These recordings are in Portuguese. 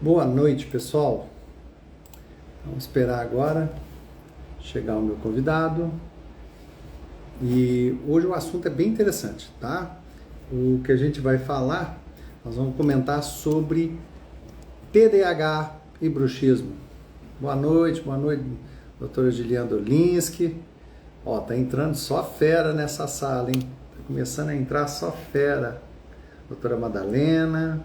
Boa noite, pessoal. Vamos esperar agora chegar o meu convidado. E hoje o assunto é bem interessante, tá? O que a gente vai falar, nós vamos comentar sobre TDAH e bruxismo. Boa noite, doutora Giliana Dolinski. Ó, tá entrando só fera nessa sala, hein? Tá começando a entrar só fera. Doutora Madalena.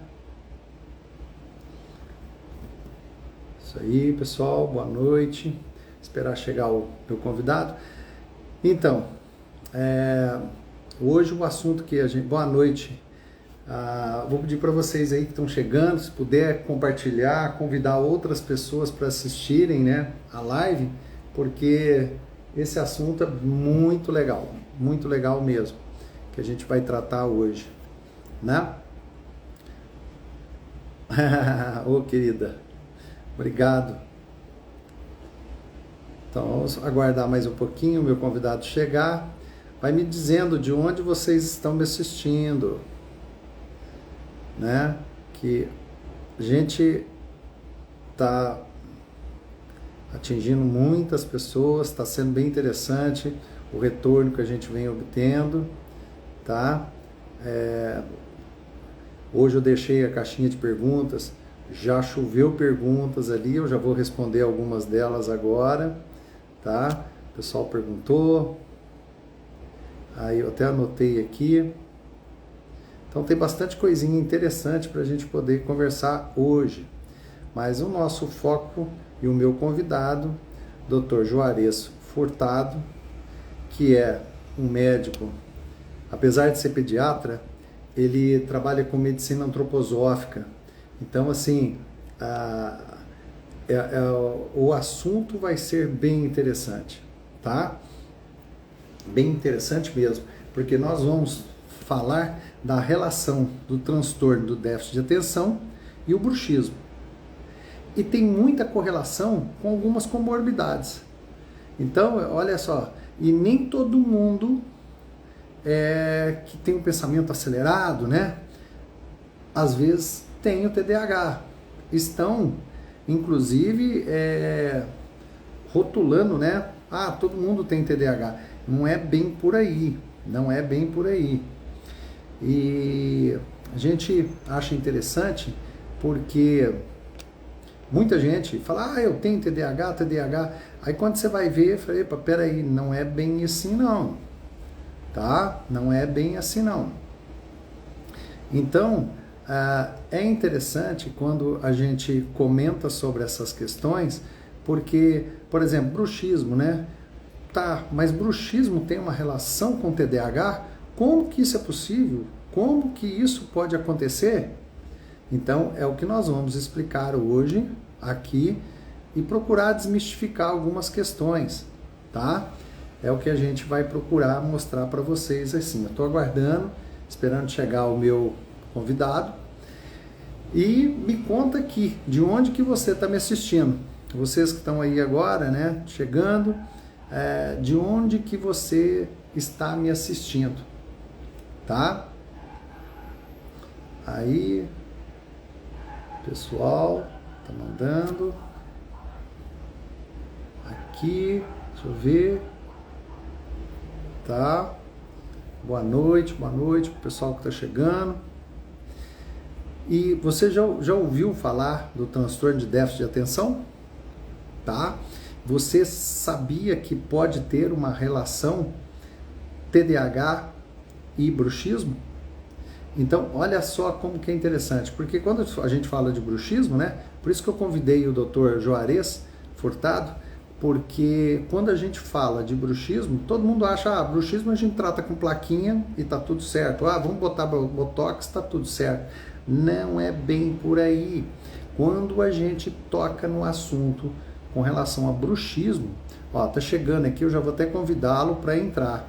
Isso aí, pessoal, boa noite. Esperar chegar o meu convidado. Então, hoje o assunto que a gente... Boa noite. Vou pedir para vocês aí que estão chegando, se puder compartilhar, convidar outras pessoas para assistirem, né, a live, porque esse assunto é muito legal mesmo, que a gente vai tratar hoje, né? Ô, querida, obrigado. Então, vamos aguardar mais um pouquinho o meu convidado chegar. Vai me dizendo de onde vocês estão me assistindo, né? Que a gente tá atingindo muitas pessoas, está sendo bem interessante o retorno que a gente vem obtendo, tá? Hoje eu deixei a caixinha de perguntas, já choveu perguntas ali, eu já vou responder algumas delas agora, tá? O pessoal perguntou, aí eu até anotei aqui. Então tem bastante coisinha interessante para a gente poder conversar hoje. Mas o nosso foco e o meu convidado, Dr. Juarez Furtado, que é um médico, apesar de ser pediatra, ele trabalha com medicina antroposófica. Então, assim, o assunto vai ser bem interessante, tá? Bem interessante mesmo, porque nós vamos falar da relação do transtorno do déficit de atenção e o bruxismo. E tem muita correlação com algumas comorbidades. Então, olha só, e nem todo mundo que tem um pensamento acelerado, né? Às vezes tem o TDAH. Estão, inclusive, rotulando, né? Todo mundo tem TDAH. Não é bem por aí. Não é bem por aí. E a gente acha interessante porque muita gente fala, eu tenho TDAH. Aí quando você vai ver, fala, epa, peraí, não é bem assim não, tá? Não é bem assim não. Então, é interessante quando a gente comenta sobre essas questões, porque, por exemplo, bruxismo, né? Tá, mas bruxismo tem uma relação com TDAH? Como que isso é possível? Como que isso pode acontecer? Então, é o que nós vamos explicar hoje aqui e procurar desmistificar algumas questões, tá? É o que a gente vai procurar mostrar para vocês assim. Eu estou aguardando, esperando chegar o meu convidado. E me conta aqui, de onde que você está me assistindo? Vocês que estão aí agora, né, chegando, de onde que você está me assistindo? Tá? Aí, pessoal, tá mandando. Aqui, deixa eu ver. Tá? Boa noite pro pessoal que tá chegando. E você já ouviu falar do transtorno de déficit de atenção? Tá? Você sabia que pode ter uma relação TDAH e bruxismo? Então, olha só como que é interessante, porque quando a gente fala de bruxismo, né, por isso que eu convidei o Dr. Juarez Furtado, porque quando a gente fala de bruxismo, todo mundo acha, bruxismo a gente trata com plaquinha e tá tudo certo, vamos botar botox, tá tudo certo. Não é bem por aí. Quando a gente toca no assunto com relação a bruxismo, tá chegando aqui, eu já vou até convidá-lo para entrar,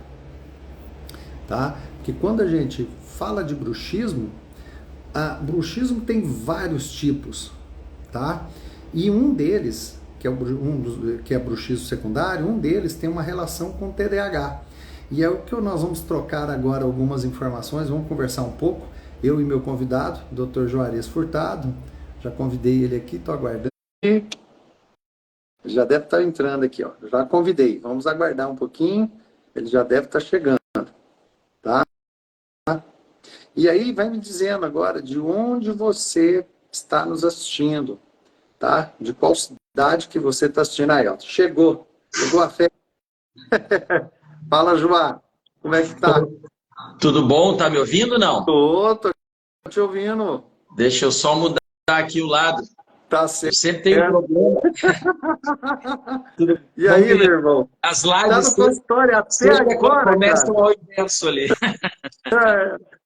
tá? Porque quando a gente fala de bruxismo, bruxismo tem vários tipos, tá? E um deles, que é bruxismo secundário, um deles tem uma relação com TDAH. E é o que nós vamos trocar agora algumas informações, vamos conversar um pouco, eu e meu convidado, Dr. Juarez Furtado. Já convidei ele aqui, estou aguardando. Ele já deve estar entrando aqui, ó. Já convidei. Vamos aguardar um pouquinho. Ele já deve estar chegando, tá? E aí vai me dizendo agora de onde você está nos assistindo, tá? De qual cidade que você está assistindo aí, ó. Chegou a fé. Fala, João. Como é que tá? Tudo bom? Tá me ouvindo ou não? Tô te ouvindo. Deixa eu só mudar aqui o lado. Tá Eu certo. sempre tenho problema. Tudo E bom, aí, meu querido? irmão? As Tá lives no consultório até agora, começam cara. ao inverso ali.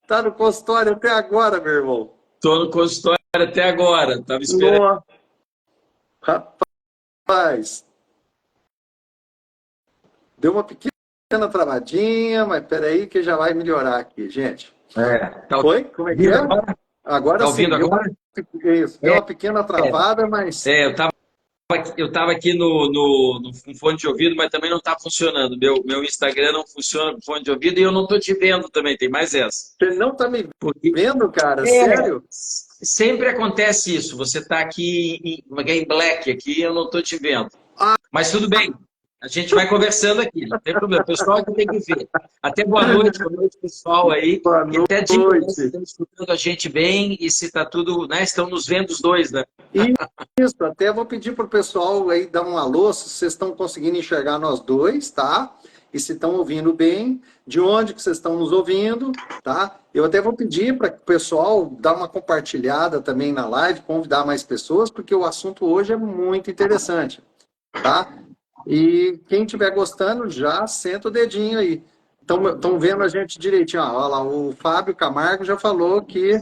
Tá no consultório até agora, meu irmão. Tô no consultório até agora. Tava esperando. Nossa, rapaz. Deu uma pequena travadinha, mas peraí que já vai melhorar aqui, gente. Tá Oi? Como é que ouvindo é? agora? Agora Tá sim, ouvindo agora? isso. Deu uma pequena travada, mas Eu tava aqui no fone de ouvido, mas também não tá funcionando. Meu Instagram não funciona com fone de ouvido e eu não tô te vendo também. Tem mais essa. você não tá me Porque vendo, cara? É, Sério? sempre acontece isso. Você está aqui em black aqui, eu não estou te vendo. Mas tudo bem. A gente vai conversando aqui, não tem problema. O pessoal que tem que ver. Até boa noite, pessoal aí. Boa E até diga, né, se noite. estão escutando a gente bem e se está tudo, né? Estão nos vendo os dois, né? Isso, até vou pedir para o pessoal aí dar um alô, se vocês estão conseguindo enxergar nós dois, tá? E se estão ouvindo bem, de onde que vocês estão nos ouvindo, tá? Eu até vou pedir para o pessoal dar uma compartilhada também na live, convidar mais pessoas, porque o assunto hoje é muito interessante, tá? E quem estiver gostando, já senta o dedinho aí. Estão vendo a gente direitinho, ó, olha lá, o Fábio Camargo já falou que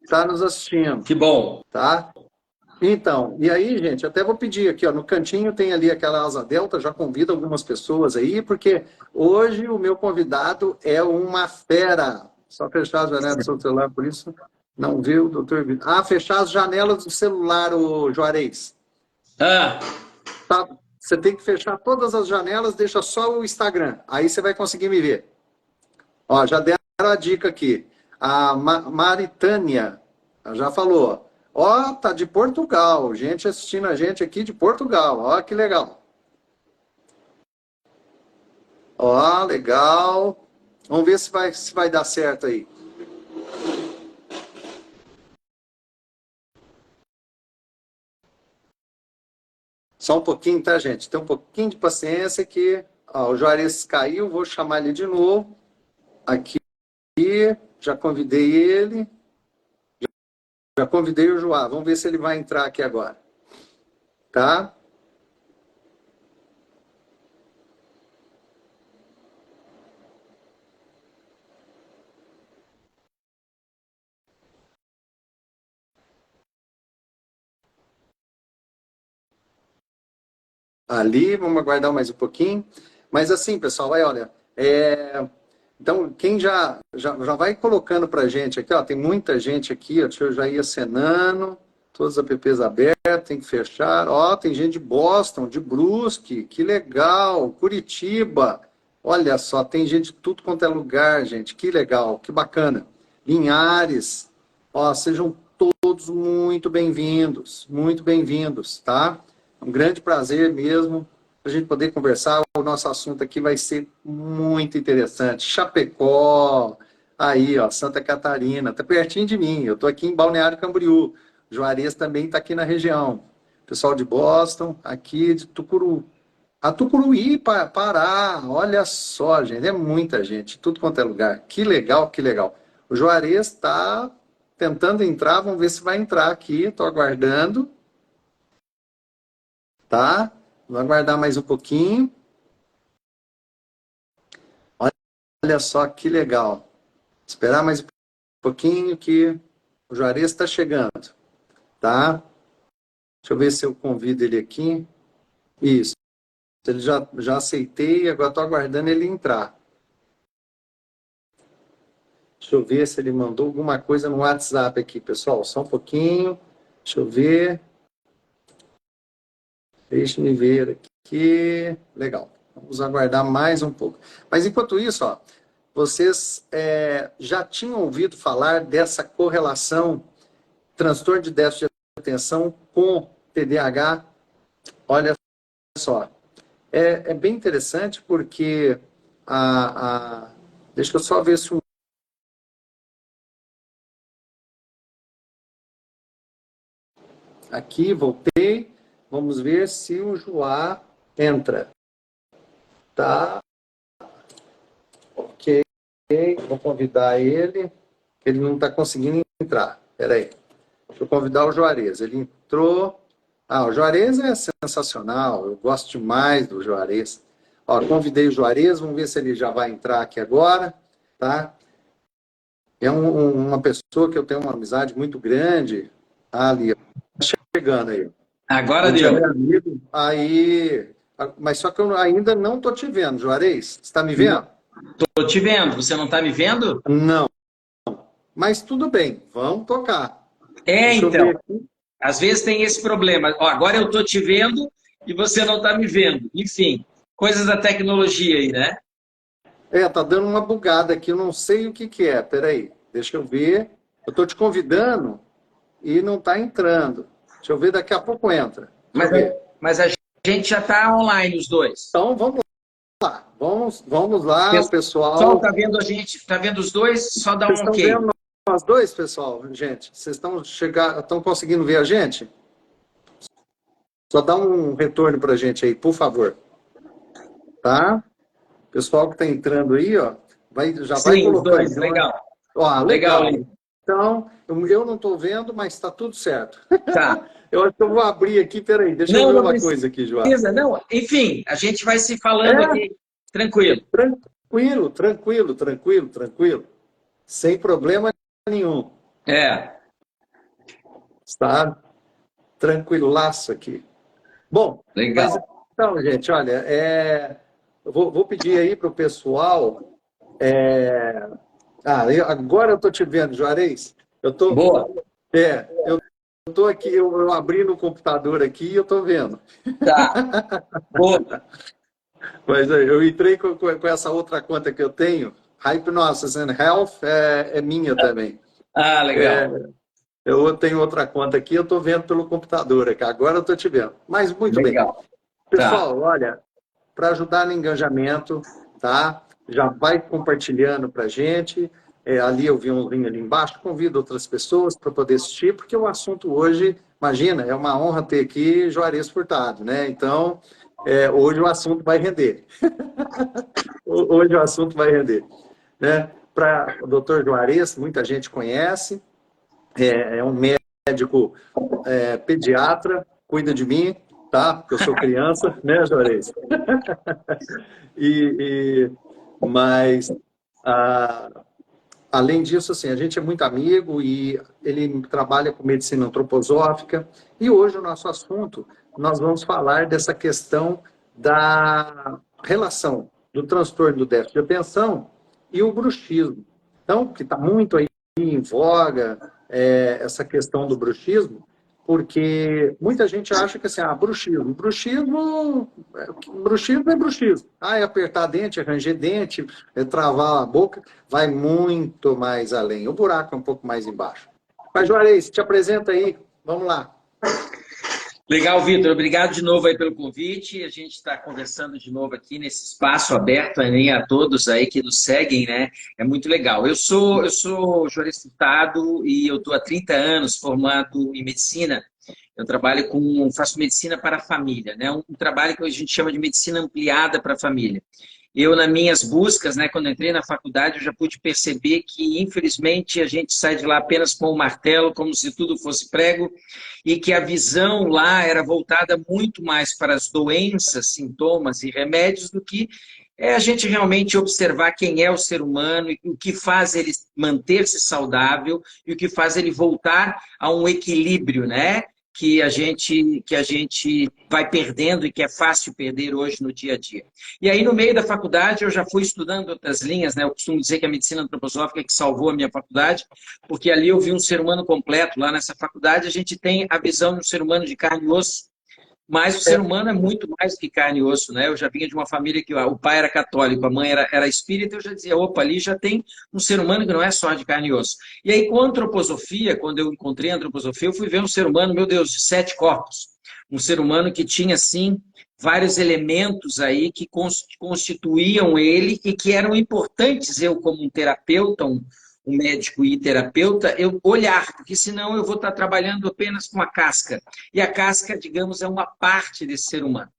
está nos assistindo, Que bom. tá? Então, e aí, gente, até vou pedir aqui, ó, no cantinho tem ali aquela asa delta, já convido algumas pessoas aí, porque hoje o meu convidado é uma fera. Só fechar as janelas do seu celular, por isso não viu, doutor Vitor. Ah, fechar as janelas do celular, o Juarez. Ah, Tá? Você tem que fechar todas as janelas, deixa só o Instagram. Aí você vai conseguir me ver. Ó, já deram a dica aqui. A Maritânia já falou. Ó, tá de Portugal. Gente assistindo a gente aqui de Portugal. Ó, que legal. Ó, legal. Vamos ver se vai dar certo aí. Só um pouquinho, tá, gente? Tem um pouquinho de paciência que ó, o Juarez caiu. Vou chamar ele de novo. Aqui, já convidei ele. Já convidei o Joá. Vamos ver se ele vai entrar aqui agora. Tá? Ali, vamos aguardar mais um pouquinho. Mas assim, pessoal, vai, olha. Então, quem já vai colocando para a gente aqui, ó, tem muita gente aqui, ó, deixa eu já ir acenando, todos os apps abertos, tem que fechar. Ó, tem gente de Boston, de Brusque, que legal, Curitiba. Olha só, tem gente de tudo quanto é lugar, gente, que legal, que bacana. Linhares, ó, sejam todos muito bem-vindos, tá? É um grande prazer mesmo para a gente poder conversar. O nosso assunto aqui vai ser muito interessante. Chapecó, aí, ó, Santa Catarina, tá pertinho de mim. Eu estou aqui em Balneário Camboriú. Juarez também está aqui na região. Pessoal de Boston, aqui de Tucuru. A Tucuruí, Pará, olha só, gente, é muita gente, tudo quanto é lugar. Que legal, que legal. O Juarez está tentando entrar, vamos ver se vai entrar aqui, estou aguardando, tá? Vou aguardar mais um pouquinho. Olha só que legal. Esperar mais um pouquinho que o Juarez está chegando, tá? Deixa eu ver se eu convido ele aqui. Isso. Ele já aceitei, agora estou aguardando ele entrar. Deixa eu ver se ele mandou alguma coisa no WhatsApp aqui, pessoal. Só um pouquinho. Deixa eu ver. Deixa-me ver aqui. Legal. Vamos aguardar mais um pouco. Mas enquanto isso, ó, vocês já tinham ouvido falar dessa correlação transtorno de déficit de atenção com TDAH, olha só, é bem interessante porque deixa eu só ver se aqui, voltei, vamos ver se o Joá entra. Tá, ok, vou convidar ele, ele não está conseguindo entrar, peraí, deixa eu convidar o Juarez, ele entrou, o Juarez é sensacional, eu gosto demais do Juarez. Ó, convidei o Juarez, vamos ver se ele já vai entrar aqui agora, tá? É uma pessoa que eu tenho uma amizade muito grande, ali, chegando aí. Agora deu. Aí, mas só que eu ainda não estou te vendo, Juarez. Você está me vendo? Estou te vendo. Você não está me vendo? Não. Mas tudo bem, vamos tocar. Então. Às vezes tem esse problema. Ó, agora eu estou te vendo e você não está me vendo. Enfim, coisas da tecnologia aí, né? Tá dando uma bugada aqui, eu não sei o que é. Peraí, deixa eu ver. Eu estou te convidando e não está entrando. Deixa eu ver, daqui a pouco entra. Mas a gente já está online, os dois. Então vamos lá. Vamos lá, o pessoal. O pessoal está vendo a gente, está vendo os dois? Só dá um ok. Vendo nós dois, pessoal, gente? Vocês estão conseguindo ver a gente? Só dá um retorno para a gente aí, por favor. Tá? Pessoal que está entrando aí, ó, já vai colocando. Dois, legal. Ó, legal. Então, eu não estou vendo, mas está tudo certo. Tá. Eu acho que eu vou abrir aqui, peraí, deixa eu ver uma coisa aqui, João. Não, enfim, a gente vai se falando aqui, tranquilo. Tranquilo. Sem problema nenhum. Está tranquilaço aqui. Bom, legal. Mas, então, gente, olha, eu vou pedir aí para o pessoal. Agora eu estou te vendo, Juarez. Boa. Eu estou aqui, eu abri no computador aqui e eu estou vendo. Tá. Boa. Mas eu entrei com essa outra conta que eu tenho. Hypnosis and Health é minha também. Legal. Eu tenho outra conta aqui, eu estou vendo pelo computador aqui. Agora eu estou te vendo. Mas muito legal. Bem. Pessoal, olha, para ajudar no engajamento, tá? Já vai compartilhando para a gente. Ali eu vi um link ali embaixo. Convido outras pessoas para poder assistir, porque o assunto hoje, imagina, é uma honra ter aqui Juarez Furtado, né? Então, hoje o assunto vai render. Hoje o assunto vai render. Né? Para o doutor Juarez, muita gente conhece. É um médico pediatra, cuida de mim, tá? Porque eu sou criança, né, Juarez? Mas, além disso, assim, a gente é muito amigo e ele trabalha com medicina antroposófica. E hoje o nosso assunto, nós vamos falar dessa questão da relação do transtorno do déficit de atenção e o bruxismo. Então, que está muito aí em voga, essa questão do bruxismo, porque muita gente acha que assim, bruxismo é bruxismo. É apertar dente, é ranger dente, é travar a boca, vai muito mais além. O buraco é um pouco mais embaixo. Mas, Juarez, te apresenta aí, vamos lá. Legal, Vitor. Obrigado de novo aí pelo convite. A gente está conversando de novo aqui nesse espaço aberto a todos aí que nos seguem, né? É muito legal. Eu sou Juarez Furtado e eu estou há 30 anos formado em medicina. Eu faço medicina para a família, né? Um trabalho que a gente chama de medicina ampliada para a família. Eu, nas minhas buscas, né, quando entrei na faculdade, eu já pude perceber que, infelizmente, a gente sai de lá apenas com o martelo, como se tudo fosse prego, e que a visão lá era voltada muito mais para as doenças, sintomas e remédios do que a gente realmente observar quem é o ser humano e o que faz ele manter-se saudável e o que faz ele voltar a um equilíbrio, né? Que a gente vai perdendo e que é fácil perder hoje no dia a dia. E aí, no meio da faculdade, eu já fui estudando outras linhas, né? Eu costumo dizer que a medicina antroposófica é que salvou a minha faculdade, porque ali eu vi um ser humano completo. Lá nessa faculdade, a gente tem a visão de um ser humano de carne e osso, Mas o ser humano é muito mais do que carne e osso, né? Eu já vinha de uma família que o pai era católico, a mãe era espírita, eu já dizia, opa, ali já tem um ser humano que não é só de carne e osso. E aí, com a antroposofia, quando eu encontrei a antroposofia, eu fui ver um ser humano, meu Deus, de 7 corpos. Um ser humano que tinha, sim, vários elementos aí que constituíam ele e que eram importantes eu, como um terapeuta, um médico e terapeuta, eu olhar, porque senão eu vou estar trabalhando apenas com a casca. E a casca, digamos, é uma parte desse ser humano.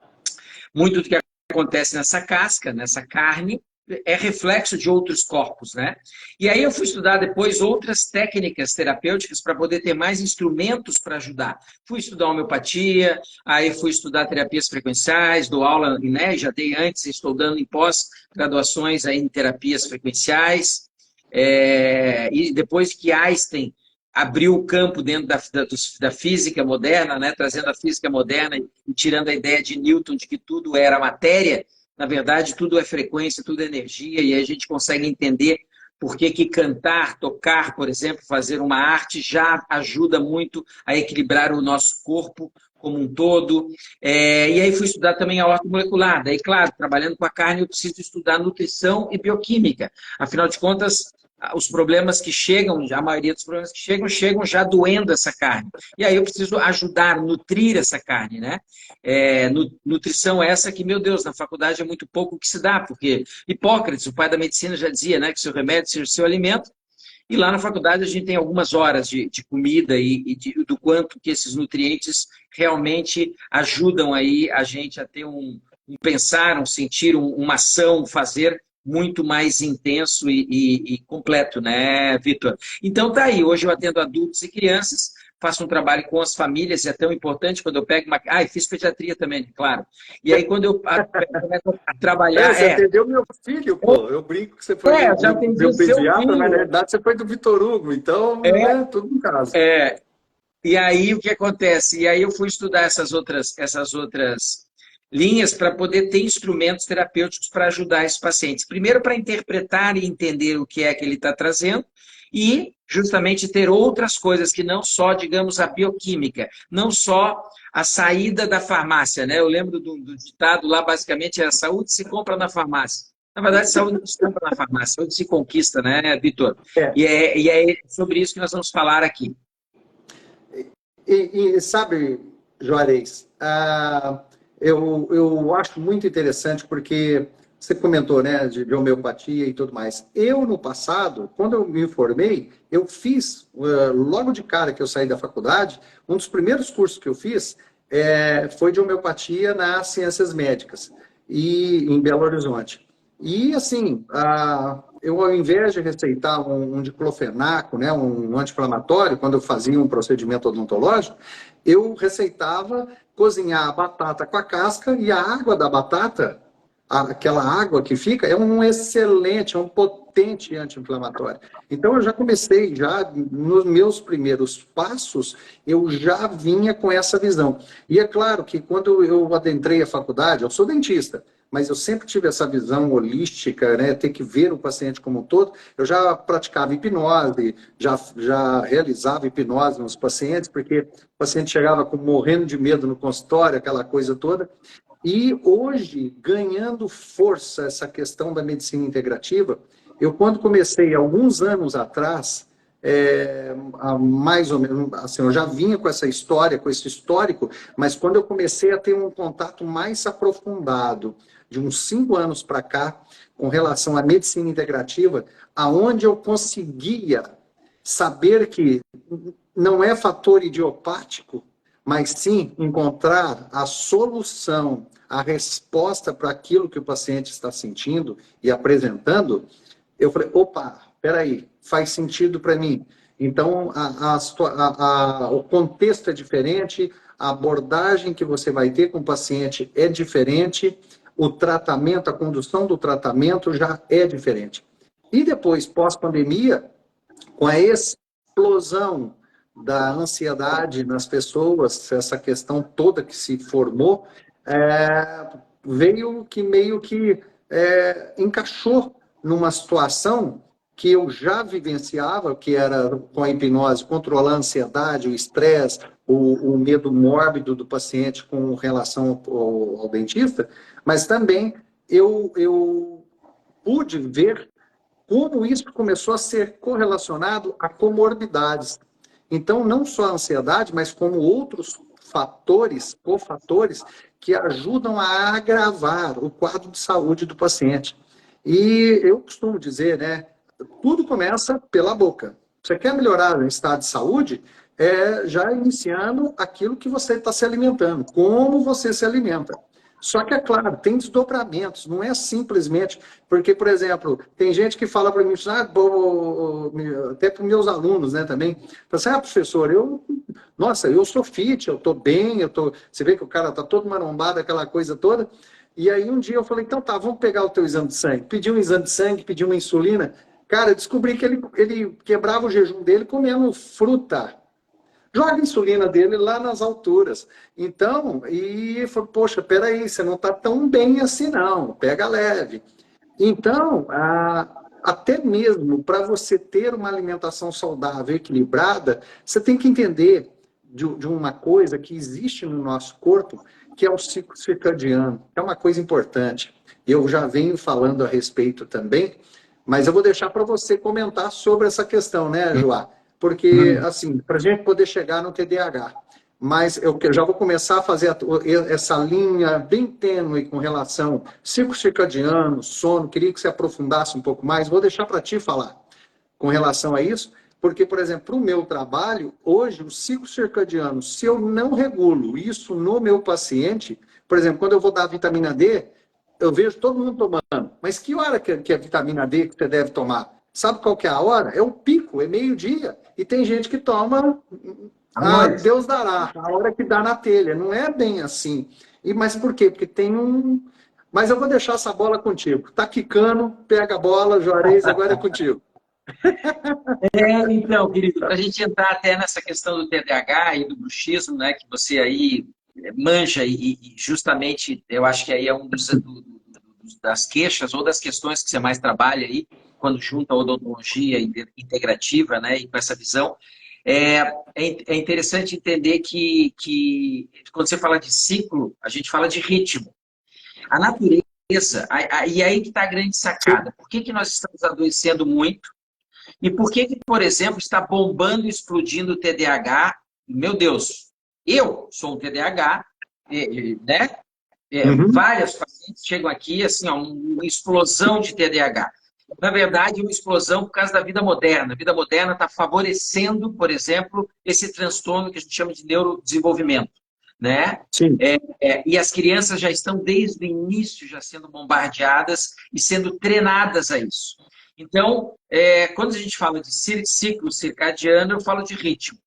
Muito do que acontece nessa casca, nessa carne, é reflexo de outros corpos, né? E aí eu fui estudar depois outras técnicas terapêuticas para poder ter mais instrumentos para ajudar. Fui estudar homeopatia, aí fui estudar terapias frequenciais, dou aula, né? Já dei antes, estou dando em pós-graduações aí em terapias frequenciais. E depois que Einstein abriu o campo dentro da física moderna, né, trazendo a física moderna e tirando a ideia de Newton de que tudo era matéria, na verdade tudo é frequência, tudo é energia, e aí a gente consegue entender por que que cantar, tocar, por exemplo, fazer uma arte já ajuda muito a equilibrar o nosso corpo como um todo. E aí fui estudar também a ortomolecular. Daí, claro, trabalhando com a carne, eu preciso estudar nutrição e bioquímica. Afinal de contas, os problemas que chegam, a maioria dos problemas que chegam já doendo essa carne. E aí eu preciso ajudar, nutrir essa carne, né? Nutrição essa que, meu Deus, na faculdade é muito pouco que se dá, porque Hipócrates, o pai da medicina, já dizia, né, que seu remédio seja o seu alimento. E lá na faculdade a gente tem algumas horas de comida e do quanto que esses nutrientes realmente ajudam aí a gente a ter um pensar, um sentir, uma ação, um fazer muito mais intenso e completo, né, Vitor? Então tá aí, hoje eu atendo adultos e crianças, faço um trabalho com as famílias, e é tão importante quando eu pego uma... Ah, e fiz pediatria também, claro. E aí quando eu começo a trabalhar... Você atendeu meu filho, pô. Eu brinco que você foi já atendi meu o seu pediatra, filho. mas na verdade você foi do Vitor Hugo, então, né, tudo em casa. E aí o que acontece? E aí eu fui estudar essas outras linhas para poder ter instrumentos terapêuticos para ajudar esses pacientes. Primeiro, para interpretar e entender o que é que ele está trazendo e justamente ter outras coisas que não só, digamos, a bioquímica, não só a saída da farmácia, né? Eu lembro do ditado lá, basicamente, a saúde se compra na farmácia. Na verdade, saúde não se compra na farmácia, saúde se conquista, né, Vitor? E é sobre isso que nós vamos falar aqui. E sabe, Juarez, eu acho muito interessante porque você comentou, né, de homeopatia e tudo mais. Eu, no passado, quando eu me formei, eu fiz, logo de cara que eu saí da faculdade, um dos primeiros cursos que eu fiz foi de homeopatia nas ciências médicas, e em Belo Horizonte. E, assim, eu, ao invés de receitar um diclofenaco, né, um anti-inflamatório, quando eu fazia um procedimento odontológico, eu receitava cozinhar a batata com a casca e a água da batata, aquela água que fica, é um excelente, é um potente anti-inflamatório. Então, eu já comecei, já nos meus primeiros passos, eu já vinha com essa visão. E é claro que quando eu adentrei a faculdade, eu sou dentista, mas eu sempre tive essa visão holística, né? Ter que ver o paciente como um todo. Eu já praticava hipnose, já realizava hipnose nos pacientes, porque o paciente chegava morrendo de medo no consultório, aquela coisa toda. E hoje, ganhando força essa questão da medicina integrativa, eu quando comecei, alguns anos atrás, mais ou menos, assim, eu já vinha com essa história, com esse histórico, mas quando eu comecei a ter um contato mais aprofundado, de uns 5 anos para cá, com relação à medicina integrativa, aonde eu conseguia saber que não é fator idiopático, mas sim encontrar a solução, a resposta para aquilo que o paciente está sentindo e apresentando, eu falei, opa, peraí, faz sentido para mim. Então, o contexto é diferente, a abordagem que você vai ter com o paciente é diferente, o tratamento, a condução do tratamento já é diferente. E depois, pós-pandemia, com a explosão da ansiedade nas pessoas, essa questão toda que se formou, veio que meio que encaixou numa situação que eu já vivenciava, que era com a hipnose, controlar a ansiedade, o estresse, o medo mórbido do paciente com relação ao dentista, mas também eu pude ver como isso começou a ser correlacionado a comorbidades. Então, não só a ansiedade, mas como outros fatores, cofatores, que ajudam a agravar o quadro de saúde do paciente. E eu costumo dizer, né, tudo começa pela boca. Você quer melhorar o estado de saúde? Já iniciando aquilo que você está se alimentando, como você se alimenta. Só que, é claro, tem desdobramentos, não é simplesmente... Porque, por exemplo, tem gente que fala para mim, até para os meus alunos, né, também, fala assim, professor, nossa, eu sou fit, eu estou bem, você vê que o cara está todo marombado, aquela coisa toda. E aí um dia eu falei, então tá, vamos pegar o teu exame de sangue. Pedi um exame de sangue, pedi uma insulina. Cara, eu descobri que ele quebrava o jejum dele comendo fruta. Joga a insulina dele lá nas alturas. Então, e falou, poxa, peraí, você não está tão bem assim não, pega leve. Então, até mesmo para você ter uma alimentação saudável, equilibrada, você tem que entender de uma coisa que existe no nosso corpo, que é o ciclo circadiano. É uma coisa importante. Eu já venho falando a respeito também, mas eu vou deixar para você comentar sobre essa questão, né, Joá? Porque, assim, para a gente poder chegar no TDAH. Mas eu já vou começar a fazer essa linha bem tênue com relação ao ciclo circadiano, sono. Queria que você aprofundasse um pouco mais. Vou deixar para ti falar com relação a isso, porque, por exemplo, para o meu trabalho, hoje, o ciclo circadiano, se eu não regulo isso no meu paciente, por exemplo, quando eu vou dar vitamina D, eu vejo todo mundo tomando. Mas que hora que é a vitamina D que você deve tomar? Sabe qual que é a hora? É o pico, é meio-dia. E tem gente que toma, Deus dará, a hora que dá na telha. Não é bem assim. Mas por quê? Porque tem um... Mas eu vou deixar essa bola contigo. Tá quicando, pega a bola, Juarez, agora é contigo. Então, querido, para a gente entrar até nessa questão do TDAH e do bruxismo, né, que você aí manja e justamente eu acho que aí é um das queixas ou das questões que você mais trabalha aí, quando junta a odontologia integrativa, né, e com essa visão, é interessante entender que quando você fala de ciclo, a gente fala de ritmo. A natureza, e aí que está a grande sacada. Por que nós estamos adoecendo muito? E por que, por exemplo, está bombando e explodindo o TDAH? Meu Deus, eu sou um TDAH, né? Várias pacientes chegam aqui, assim, uma explosão de TDAH. Na verdade, uma explosão por causa da vida moderna. A vida moderna está favorecendo, por exemplo, esse transtorno que a gente chama de neurodesenvolvimento, né? Sim. E as crianças já estão, desde o início, já sendo bombardeadas e sendo treinadas a isso. Então, quando a gente fala de ciclo circadiano, eu falo de ritmo.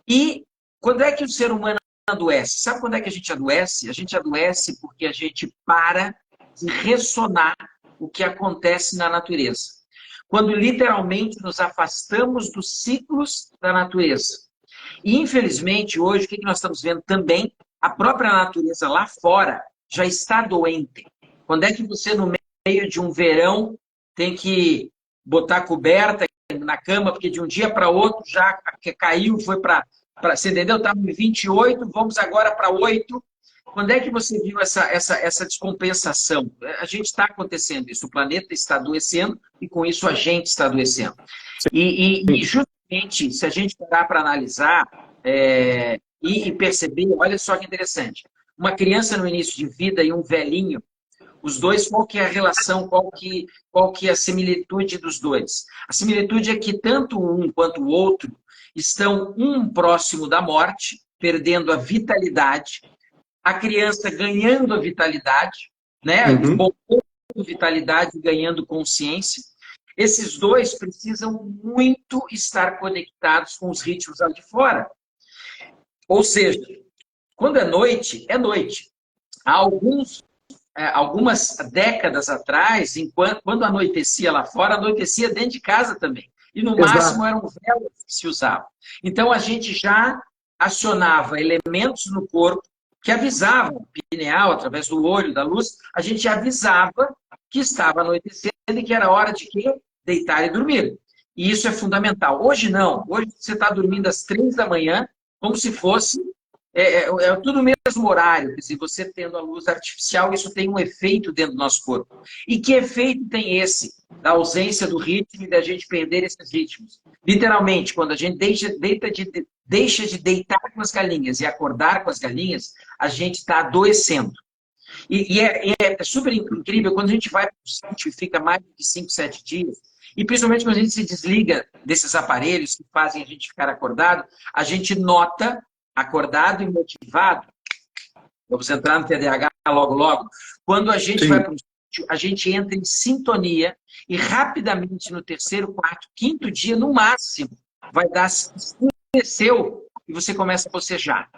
E quando é que o ser humano adoece? Sabe quando é que a gente adoece? A gente adoece porque a gente para de ressonar o que acontece na natureza. Quando literalmente nos afastamos dos ciclos da natureza. E, infelizmente, hoje, o que nós estamos vendo também? A própria natureza lá fora já está doente. Quando é que você, no meio de um verão, tem que botar coberta na cama, porque de um dia para outro já caiu, foi para... Você entendeu? Estava em 28, vamos agora para 8. Quando é que você viu essa descompensação? A gente está acontecendo isso, o planeta está adoecendo e com isso a gente está adoecendo. E justamente, se a gente parar para analisar e perceber, olha só que interessante, uma criança no início de vida e um velhinho, os dois, qual que é a relação, qual que é a similitude dos dois? A similitude é que tanto um quanto o outro estão um próximo da morte, perdendo a vitalidade, a criança ganhando a vitalidade, né? Vitalidade, ganhando consciência. Esses dois precisam muito estar conectados com os ritmos lá de fora. Ou seja, quando é noite, é noite. Há algumas décadas atrás, quando anoitecia lá fora, anoitecia dentro de casa também. E no máximo eram velas que se usavam. Então a gente já acionava elementos no corpo que avisavam, pineal, através do olho, da luz, a gente avisava que estava anoitecendo e que era hora de quê? deitar e dormir. E isso é fundamental. Hoje não. Hoje você está dormindo às 3 da manhã, como se fosse tudo o mesmo horário. Quer dizer, você tendo a luz artificial, isso tem um efeito dentro do nosso corpo. E que efeito tem esse? Da ausência do ritmo e da gente perder esses ritmos. Literalmente, quando a gente deixa de deitar com as galinhas e acordar com as galinhas, a gente está adoecendo. E é super incrível quando a gente vai para o sítio e fica mais de 5, 7 dias, e principalmente quando a gente se desliga desses aparelhos que fazem a gente ficar acordado, a gente nota, acordado e motivado, vamos entrar no TDAH logo, logo, quando a gente vai para o sítio, a gente entra em sintonia e rapidamente no terceiro, quarto, quinto dia, no máximo, vai dar, escureceu e você começa a bocejar.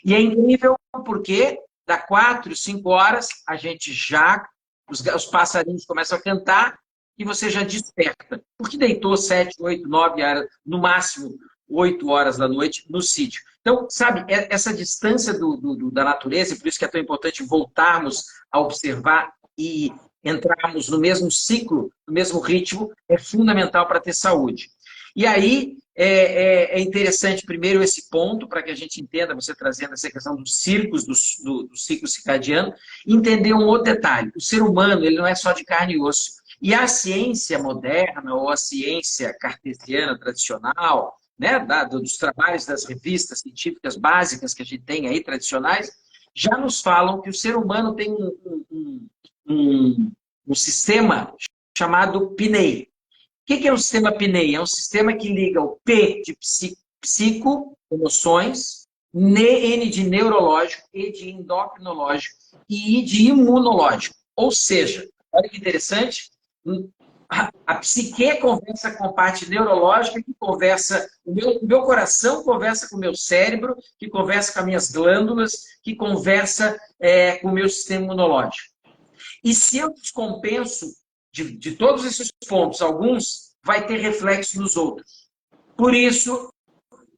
E é incrível porque dá 4, 5 horas, a gente já, os passarinhos começam a cantar e você já desperta. Porque deitou 7, 8, 9 horas, no máximo 8 horas da noite no sítio. Então, sabe, essa distância da natureza, e por isso que é tão importante voltarmos a observar e entrarmos no mesmo ciclo, no mesmo ritmo, é fundamental para ter saúde. E aí, é interessante, primeiro, esse ponto, para que a gente entenda, você trazendo essa questão dos ciclos, do ciclo circadiano, entender um outro detalhe. O ser humano, ele não é só de carne e osso. E a ciência moderna, ou a ciência cartesiana tradicional, né, dos trabalhos das revistas científicas básicas que a gente tem aí, tradicionais, já nos falam que o ser humano tem um sistema chamado PNEI. O que é o sistema PNEI? É um sistema que liga o P de psico, emoções, N de neurológico, E de endocrinológico e I de imunológico. Ou seja, olha que interessante, a psique conversa com a parte neurológica, que conversa, o meu coração conversa com o meu cérebro, que conversa com as minhas glândulas, que conversa com o meu sistema imunológico. E se eu descompenso de todos esses pontos, alguns, vai ter reflexo nos outros. Por isso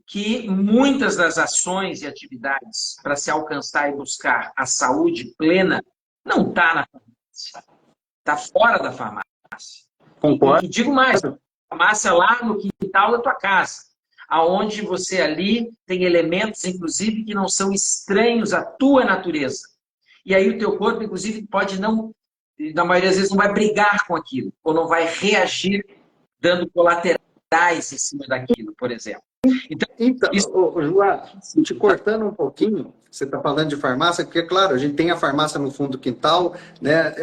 que muitas das ações e atividades para se alcançar e buscar a saúde plena não está na farmácia, está fora da farmácia. Concordo. E digo mais, a farmácia lá no quintal da tua casa, aonde você ali tem elementos, inclusive, que não são estranhos à tua natureza. E aí o teu corpo, inclusive, pode não, na maioria das vezes, não vai brigar com aquilo, ou não vai reagir dando colaterais em cima daquilo, por exemplo. Então João, te cortando um pouquinho, você está falando de farmácia, porque, claro, a gente tem a farmácia no fundo do quintal, né?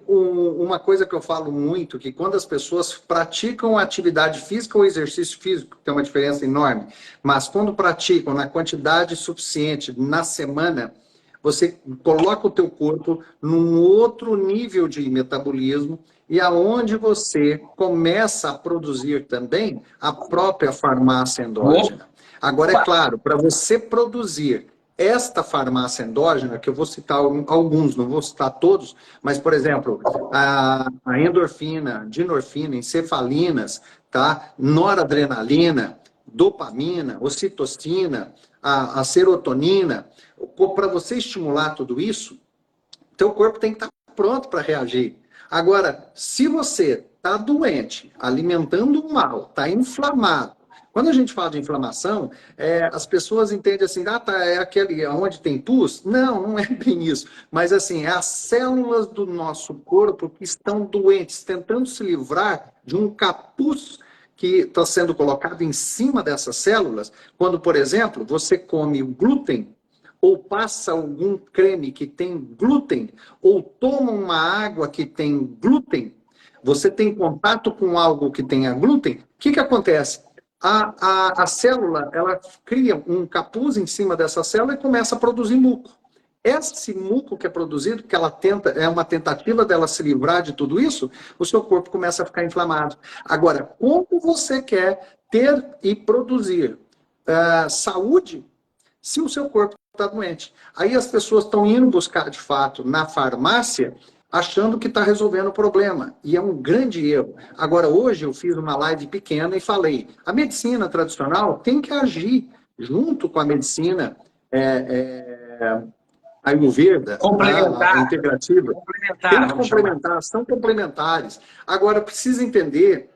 Uma coisa que eu falo muito, que quando as pessoas praticam atividade física ou exercício físico, tem uma diferença enorme, mas quando praticam na quantidade suficiente na semana, você coloca o teu corpo num outro nível de metabolismo e aonde você começa a produzir também a própria farmácia endógena. Agora, é claro, para você produzir esta farmácia endógena, que eu vou citar alguns, não vou citar todos, mas, por exemplo, a endorfina, dinorfina, encefalinas, tá? Noradrenalina, dopamina, ocitocina, a serotonina, para você estimular tudo isso, teu corpo tem que estar pronto para reagir. Agora, se você está doente, alimentando mal, está inflamado, quando a gente fala de inflamação, as pessoas entendem assim, é aquele onde tem pus? Não, não é bem isso. Mas assim, é as células do nosso corpo que estão doentes, tentando se livrar de um capuz que está sendo colocado em cima dessas células, quando, por exemplo, você come o glúten, ou passa algum creme que tem glúten, ou toma uma água que tem glúten, você tem contato com algo que tenha glúten, o que acontece? A célula, ela cria um capuz em cima dessa célula e começa a produzir muco. Esse muco que é produzido, que ela tenta, é uma tentativa dela se livrar de tudo isso, o seu corpo começa a ficar inflamado. Agora, como você quer ter e produzir saúde se o seu corpo está doente? Aí as pessoas estão indo buscar, de fato, na farmácia, achando que está resolvendo o problema. E é um grande erro. Agora, hoje eu fiz uma live pequena e falei, a medicina tradicional tem que agir junto com a medicina Ayurveda, a Complementar. integrativa, Complementar, tem que vamos chamar. complementar, são complementares. Agora, precisa entender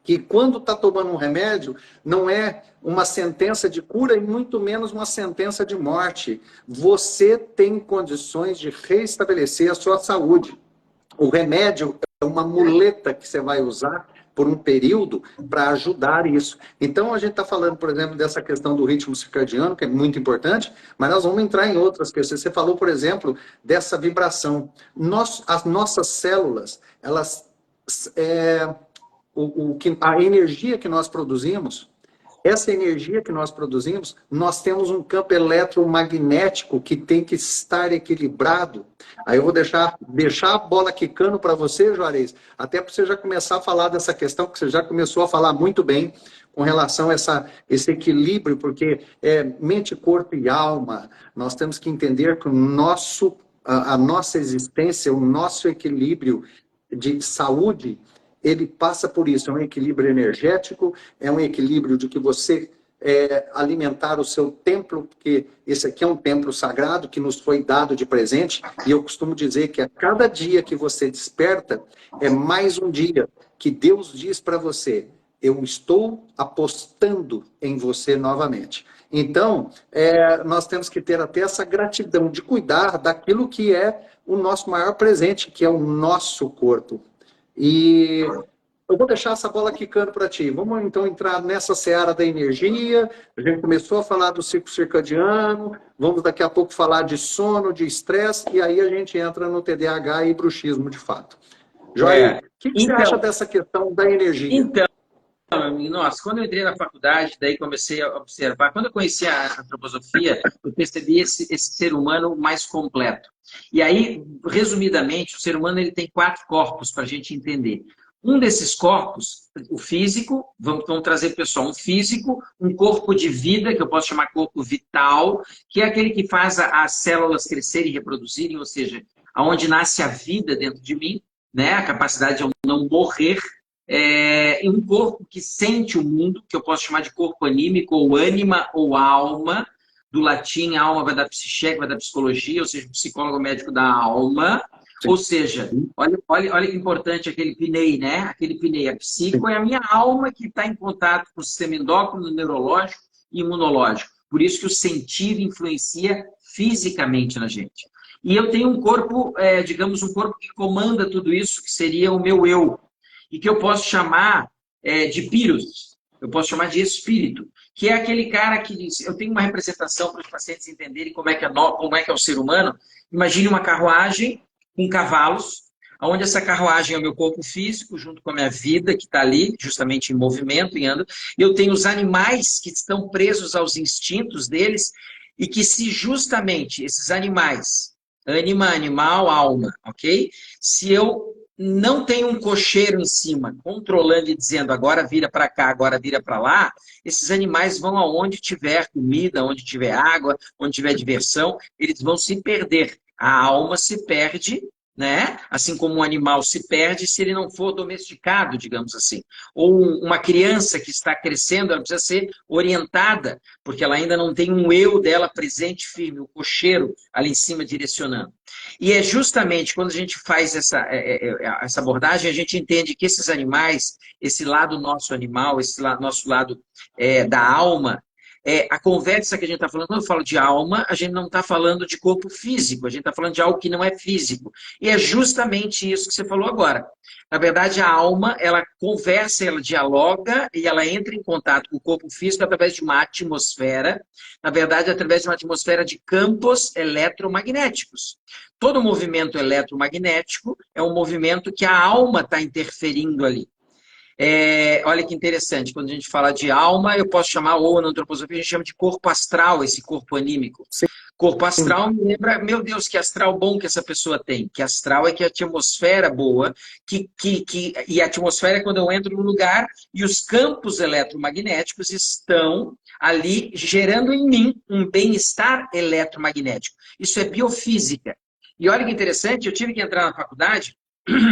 que quando está tomando um remédio, não é uma sentença de cura e muito menos uma sentença de morte. Você tem condições de reestabelecer a sua saúde. O remédio é uma muleta que você vai usar por um período para ajudar isso. Então, a gente está falando, por exemplo, dessa questão do ritmo circadiano, que é muito importante, mas nós vamos entrar em outras questões. Você falou, por exemplo, dessa vibração. As nossas células, elas... a energia que nós produzimos, essa energia que nós produzimos, nós temos um campo eletromagnético que tem que estar equilibrado. Aí eu vou deixar a bola quicando para você, Juarez, até para você já começar a falar dessa questão, que você já começou a falar muito bem com relação a esse equilíbrio, porque mente, corpo e alma, nós temos que entender que a nossa existência, o nosso equilíbrio de saúde, ele passa por isso, é um equilíbrio energético, é um equilíbrio de que você alimentar o seu templo, porque esse aqui é um templo sagrado que nos foi dado de presente, e eu costumo dizer que a cada dia que você desperta, é mais um dia que Deus diz para você, eu estou apostando em você novamente. Então, nós temos que ter até essa gratidão de cuidar daquilo que é o nosso maior presente, que é o nosso corpo. E eu vou deixar essa bola quicando para ti. Vamos então entrar nessa seara da energia. A gente começou a falar do ciclo circadiano, vamos daqui a pouco falar de sono, de estresse, e aí a gente entra no TDAH e bruxismo de fato. Joia, o que você acha dessa questão da energia? Então, nossa, quando eu entrei na faculdade, daí comecei a observar, quando eu conheci a antroposofia, eu percebi esse ser humano mais completo. E aí, resumidamente, o ser humano ele tem 4 corpos para a gente entender. Um desses corpos, o físico, vamos trazer, pessoal, um físico, um corpo de vida, que eu posso chamar corpo vital, que é aquele que faz as células crescerem e reproduzirem, ou seja, aonde nasce a vida dentro de mim, né? A capacidade de eu não morrer. E um corpo que sente o mundo, que eu posso chamar de corpo anímico, ou ânima, ou alma. Do latim, alma vai da psique, vai da psicologia, ou seja, o psicólogo médico da alma. Sim. Ou seja, olha que importante aquele PNEI, né? Aquele PNEI, a psique é a minha alma que está em contato com o sistema endócrino, neurológico e imunológico. Por isso que o sentir influencia fisicamente na gente. E eu tenho um corpo, digamos, um corpo que comanda tudo isso, que seria o meu eu. E que eu posso chamar de Pyrrhus, eu posso chamar de espírito, que é aquele cara que diz, eu tenho uma representação para os pacientes entenderem como é que é o ser humano. Imagine uma carruagem com cavalos, onde essa carruagem é o meu corpo físico, junto com a minha vida, que está ali, justamente em movimento, em ando. Eu tenho os animais que estão presos aos instintos deles, e que se justamente esses animais, ânima, animal, alma, ok? Se eu não tem um cocheiro em cima, controlando e dizendo agora vira para cá, agora vira para lá, esses animais vão aonde tiver comida, onde tiver água, onde tiver diversão, eles vão se perder. A alma se perde, né? Assim como um animal se perde se ele não for domesticado, digamos assim. Ou uma criança que está crescendo, ela precisa ser orientada, porque ela ainda não tem um eu dela presente firme, o cocheiro ali em cima direcionando. E é justamente quando a gente faz essa abordagem, a gente entende que esses animais, esse lado nosso animal, nosso lado da alma, a conversa que a gente está falando, quando eu falo de alma, a gente não está falando de corpo físico, a gente está falando de algo que não é físico. E é justamente isso que você falou agora. Na verdade, a alma, ela conversa, ela dialoga e ela entra em contato com o corpo físico através de uma atmosfera, na verdade, através de uma atmosfera de campos eletromagnéticos. Todo movimento eletromagnético é um movimento que a alma está interferindo ali. Olha que interessante, quando a gente fala de alma, eu posso chamar, ou na antroposofia, a gente chama de corpo astral, esse corpo anímico. Sim. Corpo astral me lembra, meu Deus, que astral bom que essa pessoa tem. Que astral é que a atmosfera boa, e a atmosfera é quando eu entro no lugar e os campos eletromagnéticos estão ali gerando em mim um bem-estar eletromagnético. Isso é biofísica. E olha que interessante, eu tive que entrar na faculdade,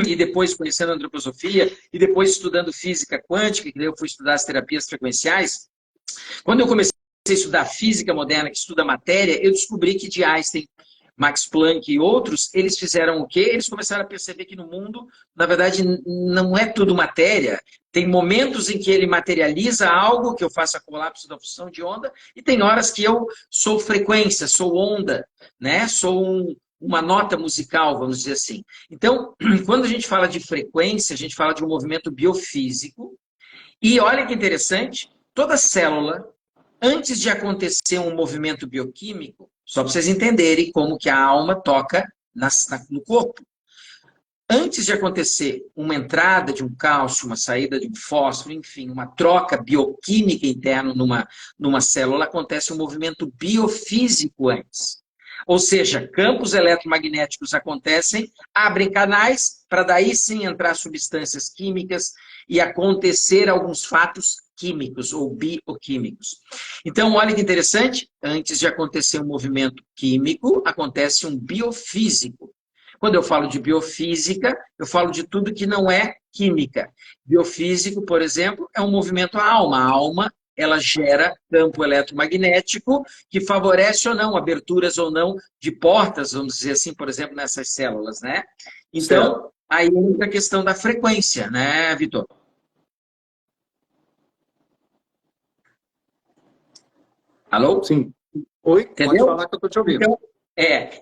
e depois conhecendo a antroposofia, e depois estudando física quântica, que daí eu fui estudar as terapias frequenciais. Quando eu comecei a estudar física moderna, que estuda matéria, eu descobri que de Einstein Max Planck e outros, eles fizeram o quê? Eles começaram a perceber que no mundo, na verdade, não é tudo matéria. Tem momentos em que ele materializa algo, que eu faço a colapso da função de onda, e tem horas que eu sou frequência, sou onda, né? Sou uma nota musical, vamos dizer assim. Então, quando a gente fala de frequência, a gente fala de um movimento biofísico. E olha que interessante, toda célula, antes de acontecer um movimento bioquímico, só para vocês entenderem como que a alma toca no corpo. Antes de acontecer uma entrada de um cálcio, uma saída de um fósforo, enfim, uma troca bioquímica interna numa célula, acontece um movimento biofísico antes. Ou seja, campos eletromagnéticos acontecem, abrem canais, para daí sim entrar substâncias químicas e acontecer alguns fatos químicos ou bioquímicos. Então, olha que interessante, antes de acontecer um movimento químico, acontece um biofísico. Quando eu falo de biofísica, eu falo de tudo que não é química. Biofísico, por exemplo, é um movimento à alma. A alma, ela gera campo eletromagnético que favorece ou não, aberturas ou não de portas, vamos dizer assim, por exemplo, nessas células, né? Então, aí entra a questão da frequência, né, Vitor? Alô? Sim. Oi, entendeu? Pode falar que eu estou te ouvindo.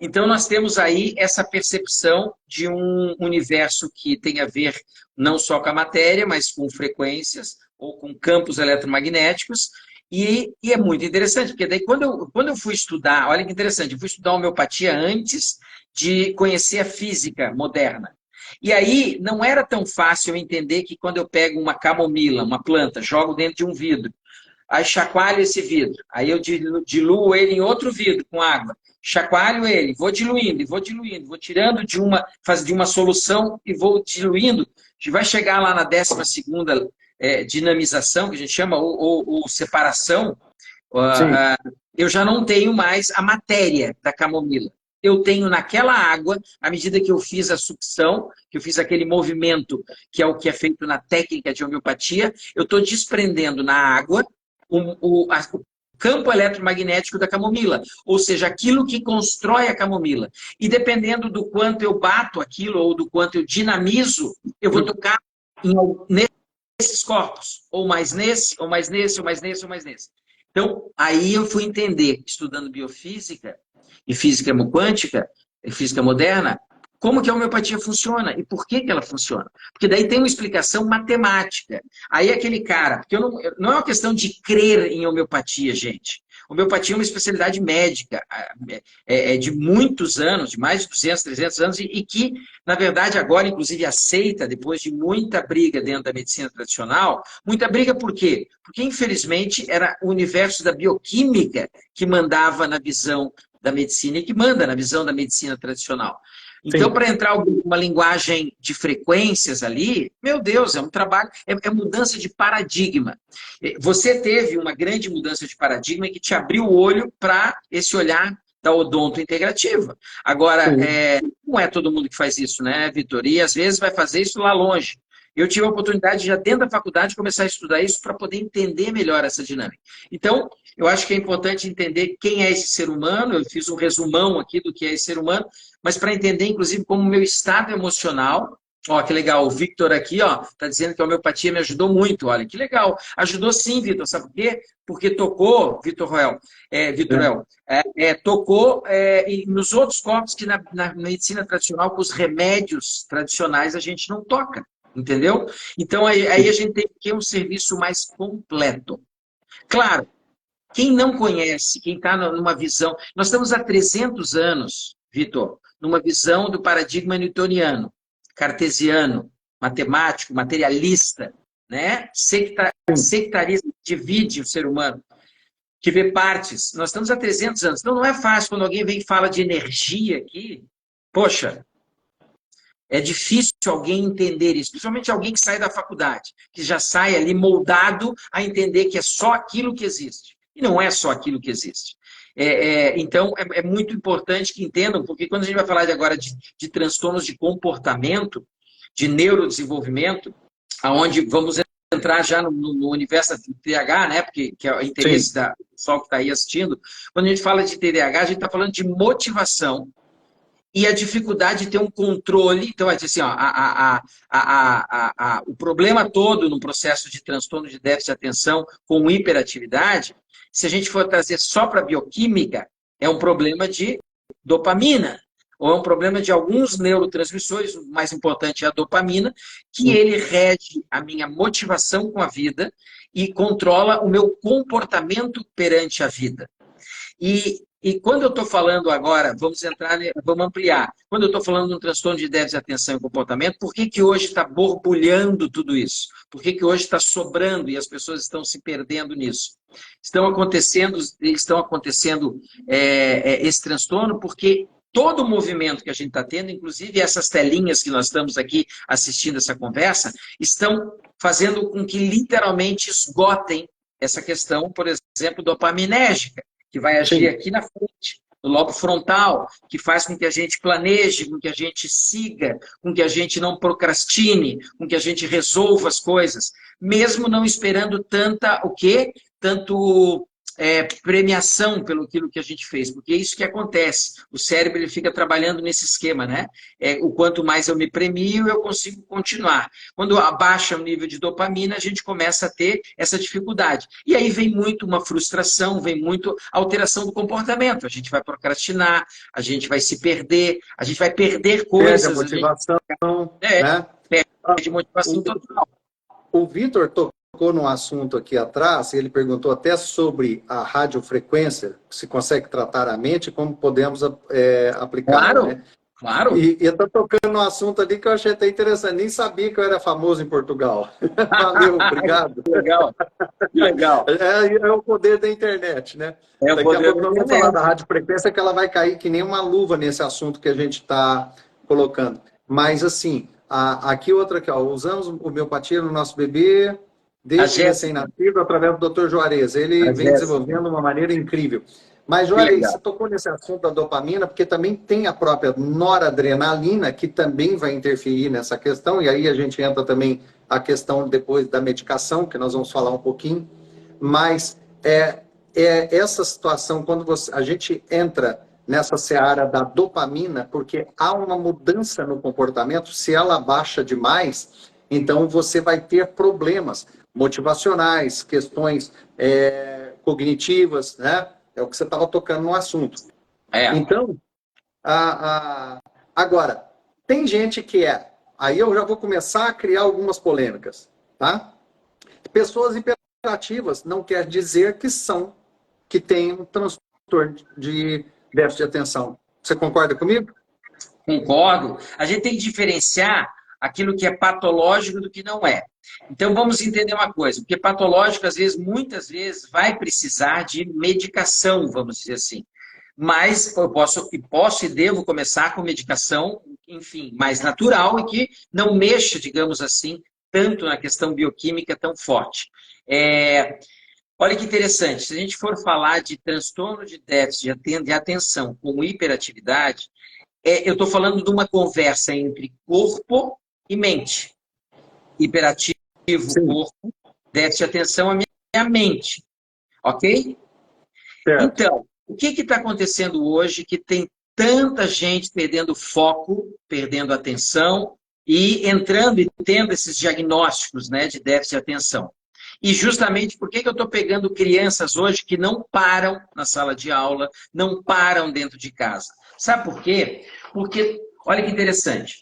Então nós temos aí essa percepção de um universo que tem a ver não só com a matéria, mas com frequências ou com campos eletromagnéticos, e é muito interessante, porque daí quando eu fui estudar, olha que interessante, eu fui estudar homeopatia antes de conhecer a física moderna. E aí não era tão fácil eu entender que quando eu pego uma camomila, uma planta, jogo dentro de um vidro, aí chacoalho esse vidro, aí eu diluo ele em outro vidro com água, chacoalho ele, vou diluindo, vou tirando de uma solução e vou diluindo, a gente vai chegar lá na 12ª dinamização, que a gente chama, ou separação, eu já não tenho mais a matéria da camomila. Eu tenho naquela água, à medida que eu fiz a sucção, que eu fiz aquele movimento, que é o que é feito na técnica de homeopatia, eu estou desprendendo na água o campo eletromagnético da camomila, ou seja, aquilo que constrói a camomila. E dependendo do quanto eu bato aquilo, ou do quanto eu dinamizo, eu vou tocar nesses corpos, ou mais nesse, ou mais nesse, ou mais nesse, ou mais nesse. Então, aí eu fui entender, estudando biofísica, e física quântica, e física moderna, como que a homeopatia funciona e por que ela funciona. Porque daí tem uma explicação matemática. Aí aquele cara, porque não é uma questão de crer em homeopatia, gente. Homeopatia é uma especialidade médica, é de muitos anos, de mais de 200, 300 anos, e que, na verdade, agora, inclusive, aceita, depois de muita briga dentro da medicina tradicional. Muita briga por quê? Porque, infelizmente, era o universo da bioquímica que mandava na visão da medicina e que manda na visão da medicina tradicional. Então, para entrar uma linguagem de frequências ali, meu Deus, é um trabalho, é mudança de paradigma. Você teve uma grande mudança de paradigma que te abriu o olho para esse olhar da odonto integrativa. Agora, não é todo mundo que faz isso, né, Vitor? E às vezes vai fazer isso lá longe. Eu tive a oportunidade, já dentro da faculdade, de começar a estudar isso para poder entender melhor essa dinâmica. Então, eu acho que é importante entender quem é esse ser humano. Eu fiz um resumão aqui do que é esse ser humano, mas para entender, inclusive, como o meu estado emocional. Ó, que legal, o Victor aqui, ó, tá dizendo que a homeopatia me ajudou muito. Olha, que legal. Ajudou sim, Victor. Sabe por quê? Porque tocou, tocou nos outros corpos que na medicina tradicional, com os remédios tradicionais, a gente não toca. Entendeu? Então, aí a gente tem que ter um serviço mais completo. Claro, quem não conhece, quem está numa visão... Nós estamos há 300 anos, Vitor, numa visão do paradigma newtoniano, cartesiano, matemático, materialista, né? Sectarista, divide o ser humano, que vê partes. Nós estamos há 300 anos. Então, não é fácil quando alguém vem e fala de energia aqui. Poxa, é difícil alguém entender isso, principalmente alguém que sai da faculdade, que já sai ali moldado a entender que é só aquilo que existe. E não é só aquilo que existe. Então, é muito importante que entendam, porque quando a gente vai falar agora de transtornos de comportamento, de neurodesenvolvimento, aonde vamos entrar já no universo do TDAH, né? Porque que é o interesse da pessoal que está aí assistindo. Quando a gente fala de TDAH, a gente está falando de motivação, e a dificuldade de ter um controle. Então, vai dizer assim, ó, o problema todo no processo de transtorno de déficit de atenção com hiperatividade, se a gente for trazer só para a bioquímica, é um problema de dopamina, ou é um problema de alguns neurotransmissores, o mais importante é a dopamina, que ele rege a minha motivação com a vida e controla o meu comportamento perante a vida. E quando eu estou falando agora, vamos ampliar. Quando eu estou falando de um transtorno de déficit de atenção e comportamento, por que hoje está borbulhando tudo isso? Por que hoje está sobrando e as pessoas estão se perdendo nisso? Estão acontecendo esse transtorno porque todo o movimento que a gente está tendo, inclusive essas telinhas que nós estamos aqui assistindo essa conversa, estão fazendo com que literalmente esgotem essa questão, por exemplo, dopaminérgica, que vai agir aqui na frente, no lobo frontal, que faz com que a gente planeje, com que a gente siga, com que a gente não procrastine, com que a gente resolva as coisas, mesmo não esperando tanto premiação pelo aquilo que a gente fez, porque é isso que acontece. O cérebro ele fica trabalhando nesse esquema, né? O quanto mais eu me premio, eu consigo continuar. Quando abaixa o nível de dopamina, a gente começa a ter essa dificuldade. E aí vem muito uma frustração, vem muito alteração do comportamento. A gente vai procrastinar, a gente vai se perder, a gente vai perder coisas. Perde a motivação, né? Perde motivação total. O Vitor tocou num assunto aqui atrás, ele perguntou até sobre a radiofrequência, se consegue tratar a mente, como podemos aplicar. Claro, né? claro. E está tocando num assunto ali que eu achei até interessante, nem sabia que eu era famoso em Portugal. Valeu, obrigado. Legal, legal. É o poder da internet, né? Daqui a pouco nós vamos falar da radiofrequência, que ela vai cair que nem uma luva nesse assunto que a gente está colocando. Mas, assim, aqui outra aqui, ó, usamos homeopatia no nosso bebê desde recém-nascido, através do Dr. Juarez. Ele vem desenvolvendo de uma maneira incrível. Mas, Juarez, você tocou nesse assunto da dopamina, porque também tem a própria noradrenalina, que também vai interferir nessa questão, e aí a gente entra também a questão depois da medicação, que nós vamos falar um pouquinho. Mas essa situação, quando a gente entra nessa seara da dopamina, porque há uma mudança no comportamento, se ela baixa demais, então você vai ter problemas motivacionais, questões cognitivas, né? É o que você estava tocando no assunto. Então, agora, tem gente que aí eu já vou começar a criar algumas polêmicas, tá? Pessoas hiperativas não quer dizer que têm um transtorno de déficit de atenção. Você concorda comigo? Concordo. A gente tem que diferenciar aquilo que é patológico do que não é. Então, vamos entender uma coisa, porque patológico, muitas vezes, vai precisar de medicação, vamos dizer assim. Mas eu posso e devo começar com medicação, enfim, mais natural e que não mexa, digamos assim, tanto na questão bioquímica tão forte. Olha que interessante, se a gente for falar de transtorno de déficit de atenção com hiperatividade, eu estou falando de uma conversa entre corpo e mente. Hiperativo, sim. Corpo, déficit de atenção, a minha mente. Ok? Certo. Então, o que está acontecendo hoje que tem tanta gente perdendo foco, perdendo atenção e entrando e tendo esses diagnósticos, né, de déficit de atenção? E justamente por que eu estou pegando crianças hoje que não param na sala de aula, não param dentro de casa? Sabe por quê? Porque, olha que interessante,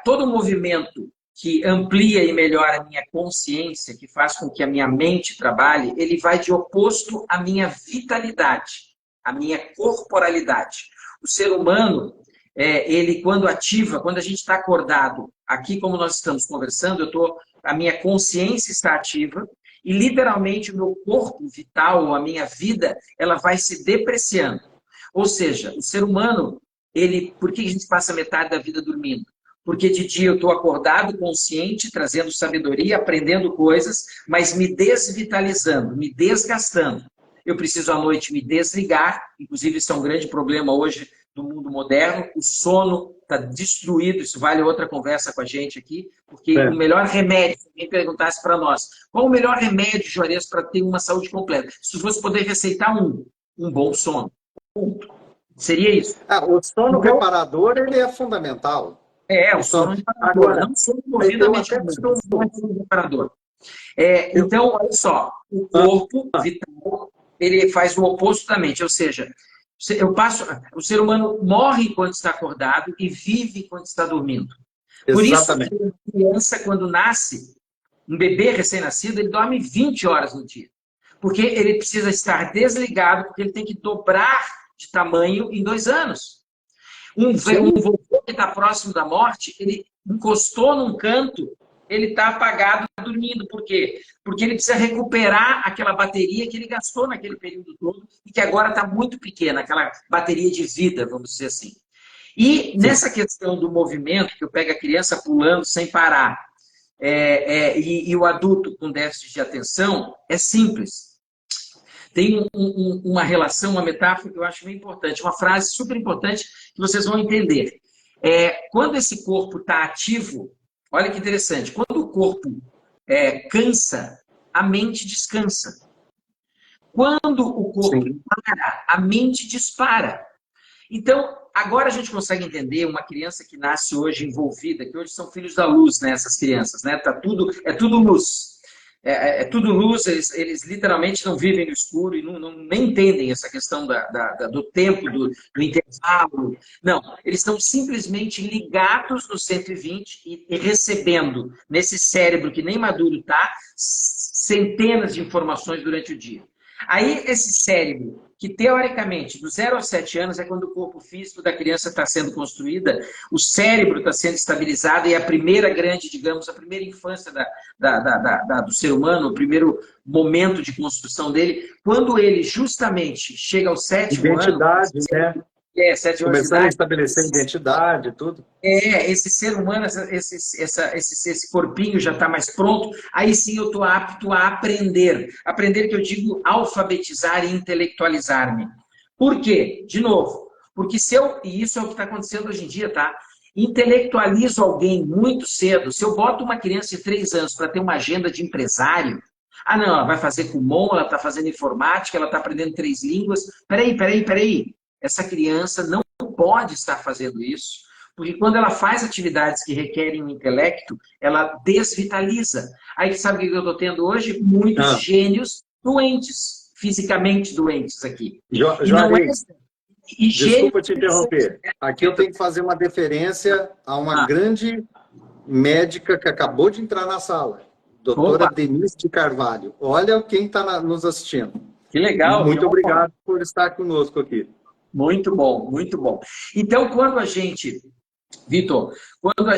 todo movimento que amplia e melhora a minha consciência, que faz com que a minha mente trabalhe, ele vai de oposto à minha vitalidade, à minha corporalidade. O ser humano, ele quando ativa, quando a gente está acordado, aqui como nós estamos conversando, a minha consciência está ativa e literalmente o meu corpo vital, a minha vida, ela vai se depreciando. Ou seja, o ser humano, por que a gente passa metade da vida dormindo? Porque de dia eu estou acordado, consciente, trazendo sabedoria, aprendendo coisas, mas me desvitalizando, me desgastando. Eu preciso à noite me desligar, inclusive isso é um grande problema hoje do mundo moderno, o sono está destruído, isso vale outra conversa com a gente aqui, porque o melhor remédio, se alguém perguntasse para nós, qual o melhor remédio, Juarez, para ter uma saúde completa? Se fosse poder receitar um bom sono. Ponto. Seria isso. O sono Então, reparador, ele é fundamental. o sono reparador. Agora, não sono movido a medicamentos, não é sono reparador. Então, olha só, o corpo vital, ele faz o oposto da mente, ou seja, o ser humano morre enquanto está acordado e vive enquanto está dormindo. Por isso, que uma criança, quando nasce, um bebê recém-nascido, ele dorme 20 horas no dia. Porque ele precisa estar desligado, porque ele tem que dobrar de tamanho em 2 anos. Um vovô que está próximo da morte, ele encostou num canto, ele está apagado, dormindo. Por quê? Porque ele precisa recuperar aquela bateria que ele gastou naquele período todo e que agora está muito pequena, aquela bateria de vida, vamos dizer assim. E nessa questão do movimento, que eu pego a criança pulando sem parar, e o adulto com déficit de atenção, é simples. Tem uma relação, uma metáfora que eu acho bem importante, uma frase super importante que vocês vão entender. Quando esse corpo está ativo, olha que interessante, quando o corpo cansa, a mente descansa. Quando o corpo para, a mente dispara. Então, agora a gente consegue entender uma criança que nasce hoje envolvida, que hoje são filhos da luz, né, essas crianças, né? É tudo luz. É tudo luz, eles literalmente não vivem no escuro e nem entendem essa questão do tempo, do intervalo. Não, eles estão simplesmente ligados no 120 e recebendo nesse cérebro que nem maduro está, centenas de informações durante o dia. Aí, esse cérebro, que teoricamente, do 0 aos 7 anos, é quando o corpo físico da criança está sendo construída, o cérebro está sendo estabilizado, e a primeira grande, digamos, a primeira infância do ser humano, o primeiro momento de construção dele, quando ele justamente chega ao 7º ano... Identidade, né? 7 anos começando a estabelecer identidade, tudo. Esse ser humano, esse corpinho já está mais pronto, aí sim eu estou apto a aprender. Aprender que eu digo alfabetizar e intelectualizar-me. Por quê? De novo, porque e isso é o que está acontecendo hoje em dia, tá? Intelectualizo alguém muito cedo, se eu boto uma criança de 3 anos para ter uma agenda de empresário, não, ela vai fazer Kumon, ela está fazendo informática, ela está aprendendo 3 línguas, peraí. Essa criança não pode estar fazendo isso, porque quando ela faz atividades que requerem o intelecto, ela desvitaliza. Aí sabe o que eu estou tendo hoje? Muitos gênios doentes, fisicamente doentes aqui. Desculpa te interromper. Aqui eu tenho que fazer uma deferência a uma grande médica que acabou de entrar na sala, doutora Denise de Carvalho. Olha quem está nos assistindo. Que legal. Muito obrigado por estar conosco aqui. Muito bom, muito bom. Então, quando a gente, Vitor, quando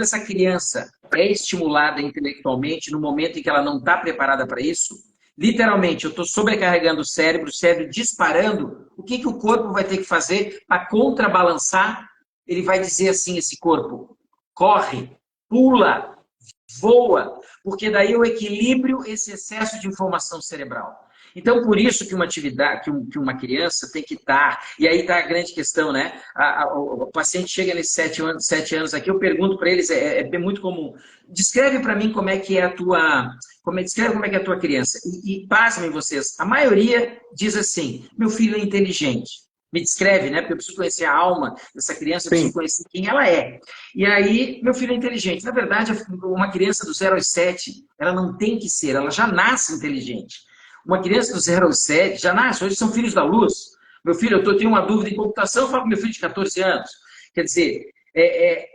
essa criança é estimulada intelectualmente no momento em que ela não está preparada para isso, literalmente, eu estou sobrecarregando o cérebro disparando, o que o corpo vai ter que fazer para contrabalançar? Ele vai dizer assim, esse corpo, corre, pula, voa, porque daí eu equilibro esse excesso de informação cerebral. Então, por isso que uma atividade, que uma criança tem que estar... E aí está a grande questão, né? O paciente chega nesses 7 anos aqui, eu pergunto para eles, é muito comum, descreve para mim como é que é a tua... Descreve como é que é a tua criança. E pasmem vocês, a maioria diz assim, meu filho é inteligente. Me descreve, né? Porque eu preciso conhecer a alma dessa criança, eu preciso conhecer quem ela é. E aí, meu filho é inteligente. Na verdade, uma criança do 0 aos 7, ela não tem que ser, ela já nasce inteligente. Uma criança do 0 aos 7 já nasce, hoje são filhos da luz. Meu filho, eu tenho uma dúvida em computação, eu falo com meu filho de 14 anos. Quer dizer,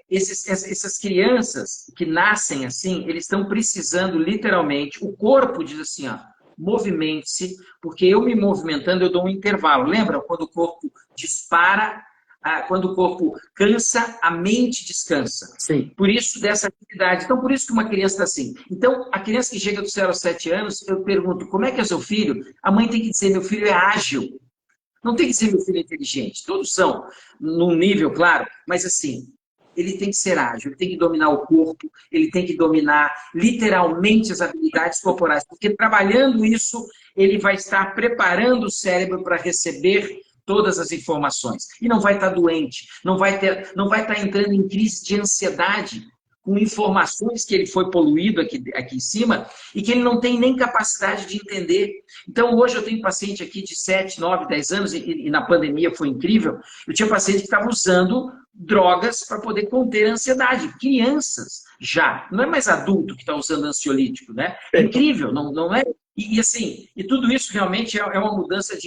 essas crianças que nascem assim, eles estão precisando literalmente, o corpo diz assim, movimente-se, porque eu me movimentando, eu dou um intervalo. Lembra quando o corpo dispara, quando o corpo cansa, a mente descansa. Sim. Por isso, dessa atividade. Então, por isso que uma criança está assim. Então, a criança que chega do 0 aos 7 anos, eu pergunto, como é que é seu filho? A mãe tem que dizer, meu filho é ágil. Não tem que dizer, meu filho é inteligente. Todos são, num nível, claro, mas assim, ele tem que ser ágil, ele tem que dominar o corpo, ele tem que dominar literalmente as habilidades corporais, porque trabalhando isso, ele vai estar preparando o cérebro para receber todas as informações. E não vai estar doente, não vai estar entrando em crise de ansiedade. com informações que ele foi poluído aqui em cima e que ele não tem nem capacidade de entender. Então, hoje eu tenho paciente aqui de 7, 9, 10 anos, e na pandemia foi incrível, eu tinha paciente que estava usando drogas para poder conter a ansiedade. Crianças já, não é mais adulto que está usando ansiolítico, né? É incrível, não é? Assim, e tudo isso realmente é uma mudança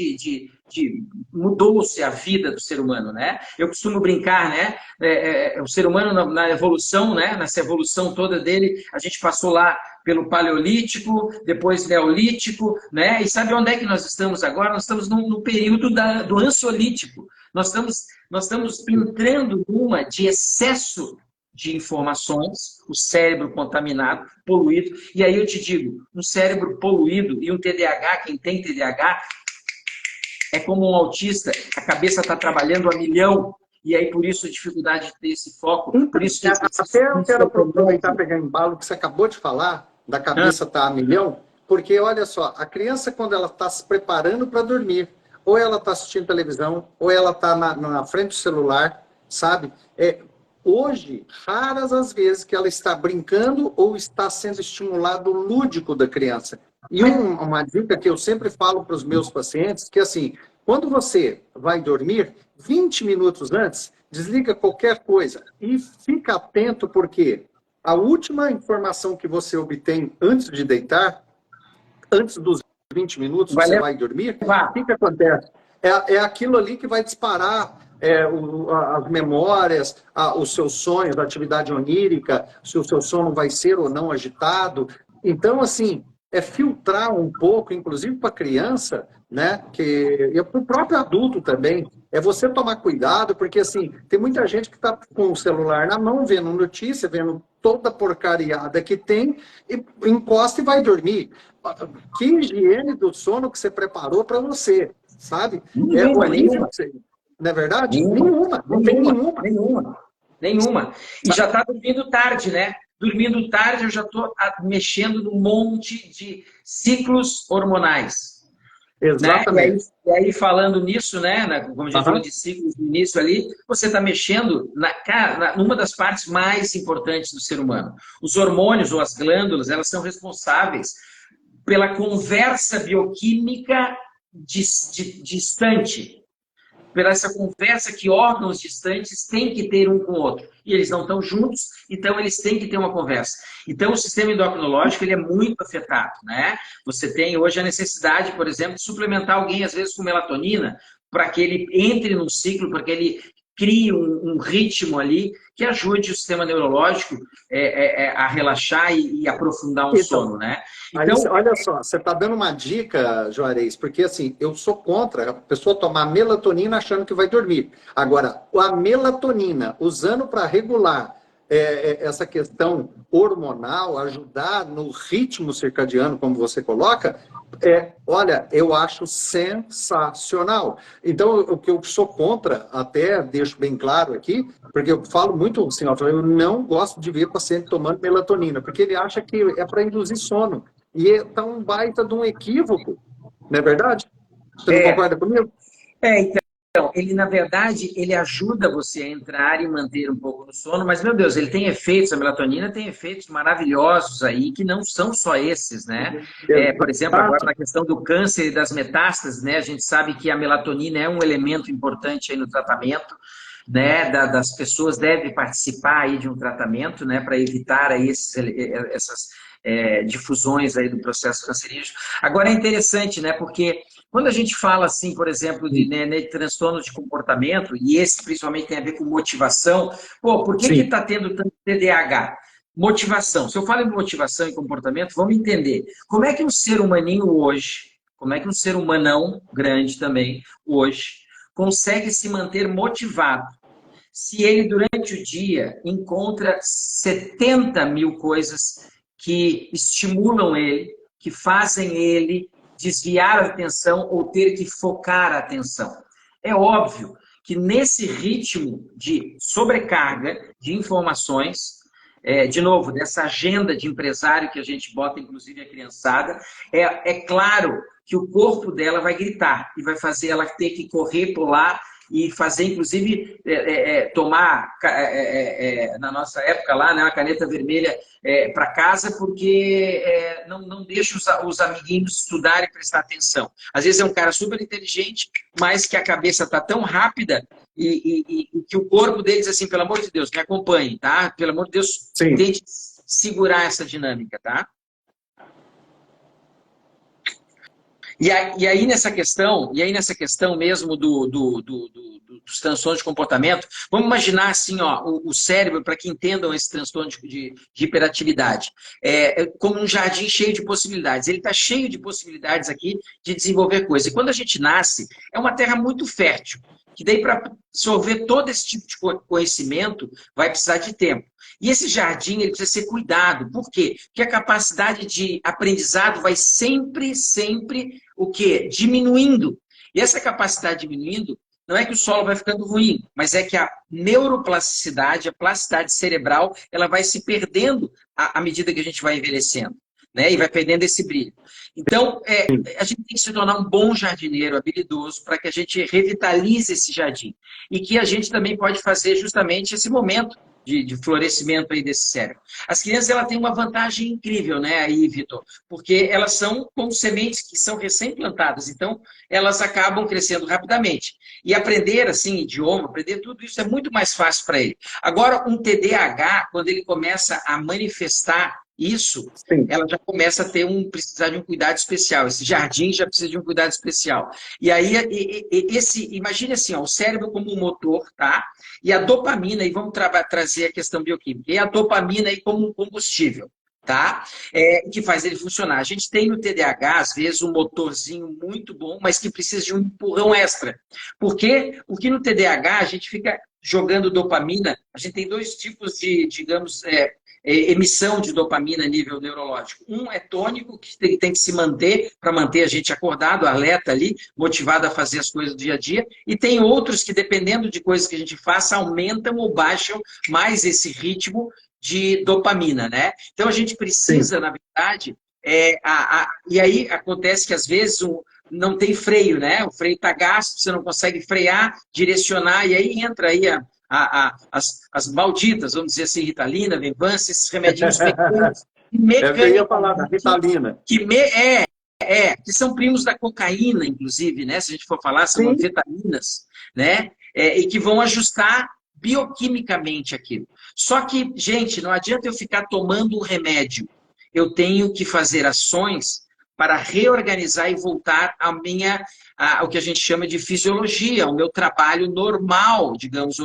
mudou-se a vida do ser humano, né? Eu costumo brincar, né? O ser humano na evolução, né? Nessa evolução toda dele, a gente passou lá pelo Paleolítico, depois Neolítico, né? E sabe onde é que nós estamos agora? Nós estamos no período do Ansiolítico. Nós estamos entrando numa de excesso de informações, o cérebro contaminado, poluído. E aí eu te digo, um cérebro poluído e um TDAH, quem tem TDAH, é como um autista, a cabeça está trabalhando a milhão, e aí por isso a dificuldade de ter esse foco. Por isso que até eu quero aproveitar e pegar embalo que você acabou de falar, da cabeça tá a milhão, porque olha só, a criança quando ela está se preparando para dormir, ou ela está assistindo televisão, ou ela está na frente do celular, sabe? Hoje, raras as vezes que ela está brincando ou está sendo estimulado o lúdico da criança. E uma dica que eu sempre falo para os meus pacientes, que assim, quando você vai dormir, 20 minutos antes, desliga qualquer coisa e fica atento porque a última informação que você obtém antes de deitar, antes dos 20 minutos que você vai dormir, o que acontece? É aquilo ali que vai disparar as memórias, os seus sonhos, a atividade onírica, se o seu sono vai ser ou não agitado. Então, assim, filtrar um pouco, inclusive para a criança, né? E para o próprio adulto também, é você tomar cuidado, porque assim, tem muita gente que está com o celular na mão, vendo notícia, vendo toda a porcariada que tem, e encosta e vai dormir. Que higiene do sono que você preparou para você, sabe? É horrível. Não é verdade? Nenhuma. Não tem nenhuma. Nenhuma. E já está dormindo tarde, né? Dormindo tarde, eu já estou mexendo num monte de ciclos hormonais. Exatamente. Né? E aí, falando nisso, né? Como a gente falou de ciclos no início ali, você está mexendo numa das partes mais importantes do ser humano. Os hormônios ou as glândulas, elas são responsáveis pela conversa bioquímica distante. Pela essa conversa que órgãos distantes têm que ter um com o outro. E eles não estão juntos, então eles têm que ter uma conversa. Então o sistema endocrinológico ele é muito afetado, né? Você tem hoje a necessidade, por exemplo, de suplementar alguém, às vezes, com melatonina, para que ele entre num ciclo, para que ele crie um ritmo ali que ajude o sistema neurológico a relaxar e aprofundar um sono, né? Então, olha só, você está dando uma dica, Juarez, porque assim, eu sou contra a pessoa tomar melatonina achando que vai dormir. Agora, a melatonina, usando para regular essa questão hormonal, ajudar no ritmo circadiano, como você coloca, olha, eu acho sensacional. Então, o que eu sou contra, até deixo bem claro aqui, porque eu falo muito assim, eu não gosto de ver paciente tomando melatonina, porque ele acha que é para induzir sono. E está um baita de um equívoco, não é verdade? Você não concorda comigo? Então, ele, na verdade, ele ajuda você a entrar e manter um pouco no sono, mas, meu Deus, ele tem efeitos, a melatonina tem efeitos maravilhosos aí, que não são só esses, né? Por exemplo, agora na questão do câncer e das metástases, né? A gente sabe que a melatonina é um elemento importante aí no tratamento, né? Das pessoas devem participar aí de um tratamento, né? Para evitar aí essas difusões aí do processo cancerígeno. Agora é interessante, né? Porque quando a gente fala, assim, por exemplo, de transtornos de comportamento, e esse principalmente tem a ver com motivação, por que está tendo tanto TDAH? Motivação. Se eu falo em motivação e comportamento, vamos entender. Como é que um ser humaninho hoje, como é que um ser humanão grande também, hoje, consegue se manter motivado? Se ele, durante o dia, encontra 70 mil coisas que estimulam ele, que fazem ele desviar a atenção ou ter que focar a atenção. É óbvio que nesse ritmo de sobrecarga de informações, de novo, dessa agenda de empresário que a gente bota, inclusive a criançada, é claro que o corpo dela vai gritar e vai fazer ela ter que correr, pular e fazer, inclusive, tomar, na nossa época lá, né, uma caneta vermelha para casa, porque não deixa os amiguinhos estudarem e prestar atenção. Às vezes é um cara super inteligente, mas que a cabeça está tão rápida e que o corpo deles, assim, pelo amor de Deus, me acompanhe, tá? Pelo amor de Deus, Sim. tente segurar essa dinâmica, tá? E aí nessa questão mesmo dos transtornos de comportamento, vamos imaginar assim, ó, o cérebro, para que entendam esse transtorno de hiperatividade, como um jardim cheio de possibilidades. Ele está cheio de possibilidades aqui de desenvolver coisas. E quando a gente nasce, é uma terra muito fértil, que daí para absorver todo esse tipo de conhecimento vai precisar de tempo. E esse jardim ele precisa ser cuidado. Por quê? Porque a capacidade de aprendizado vai sempre o quê? Diminuindo. E essa capacidade diminuindo, não é que o solo vai ficando ruim, mas é que a neuroplasticidade, a plasticidade cerebral, ela vai se perdendo à medida que a gente vai envelhecendo, né? E vai perdendo esse brilho. Então, a gente tem que se tornar um bom jardineiro habilidoso para que a gente revitalize esse jardim. E que a gente também pode fazer justamente esse momento de florescimento aí desse cérebro. As crianças ela têm uma vantagem incrível, né, aí, Vitor? Porque elas são como sementes que são recém-plantadas, então elas acabam crescendo rapidamente. E aprender, assim, idioma, aprender tudo isso é muito mais fácil para ele. Agora, um TDAH, quando ele começa a manifestar isso, Sim. ela já começa a precisar de um cuidado especial. Esse jardim já precisa de um cuidado especial. E aí, imagine assim, ó, o cérebro como um motor, tá? E a dopamina, e vamos trazer a questão bioquímica, e a dopamina aí como um combustível, tá? Que faz ele funcionar. A gente tem no TDAH, às vezes, um motorzinho muito bom, mas que precisa de um empurrão extra. Porque o que no TDAH a gente fica jogando dopamina, a gente tem dois tipos de, digamos, emissão de dopamina a nível neurológico. Um é tônico, que tem que se manter, para manter a gente acordado, alerta ali, motivado a fazer as coisas do dia a dia. E tem outros que, dependendo de coisas que a gente faça, aumentam ou baixam mais esse ritmo de dopamina, né? Então, a gente precisa, na verdade, e aí acontece que, às vezes, não tem freio, né? O freio está gasto, você não consegue frear, direcionar, e aí entra aí as malditas, vamos dizer assim, Ritalina, Venvanse, esses remedinhos mecânicos. Eu ia falar da Ritalina. Que são primos da cocaína, inclusive, né? Se a gente for falar, são anfetaminas, né? E que vão ajustar bioquimicamente aquilo. Só que, gente, não adianta eu ficar tomando um remédio. Eu tenho que fazer ações para reorganizar e voltar ao que a gente chama de fisiologia, ao meu trabalho normal, digamos,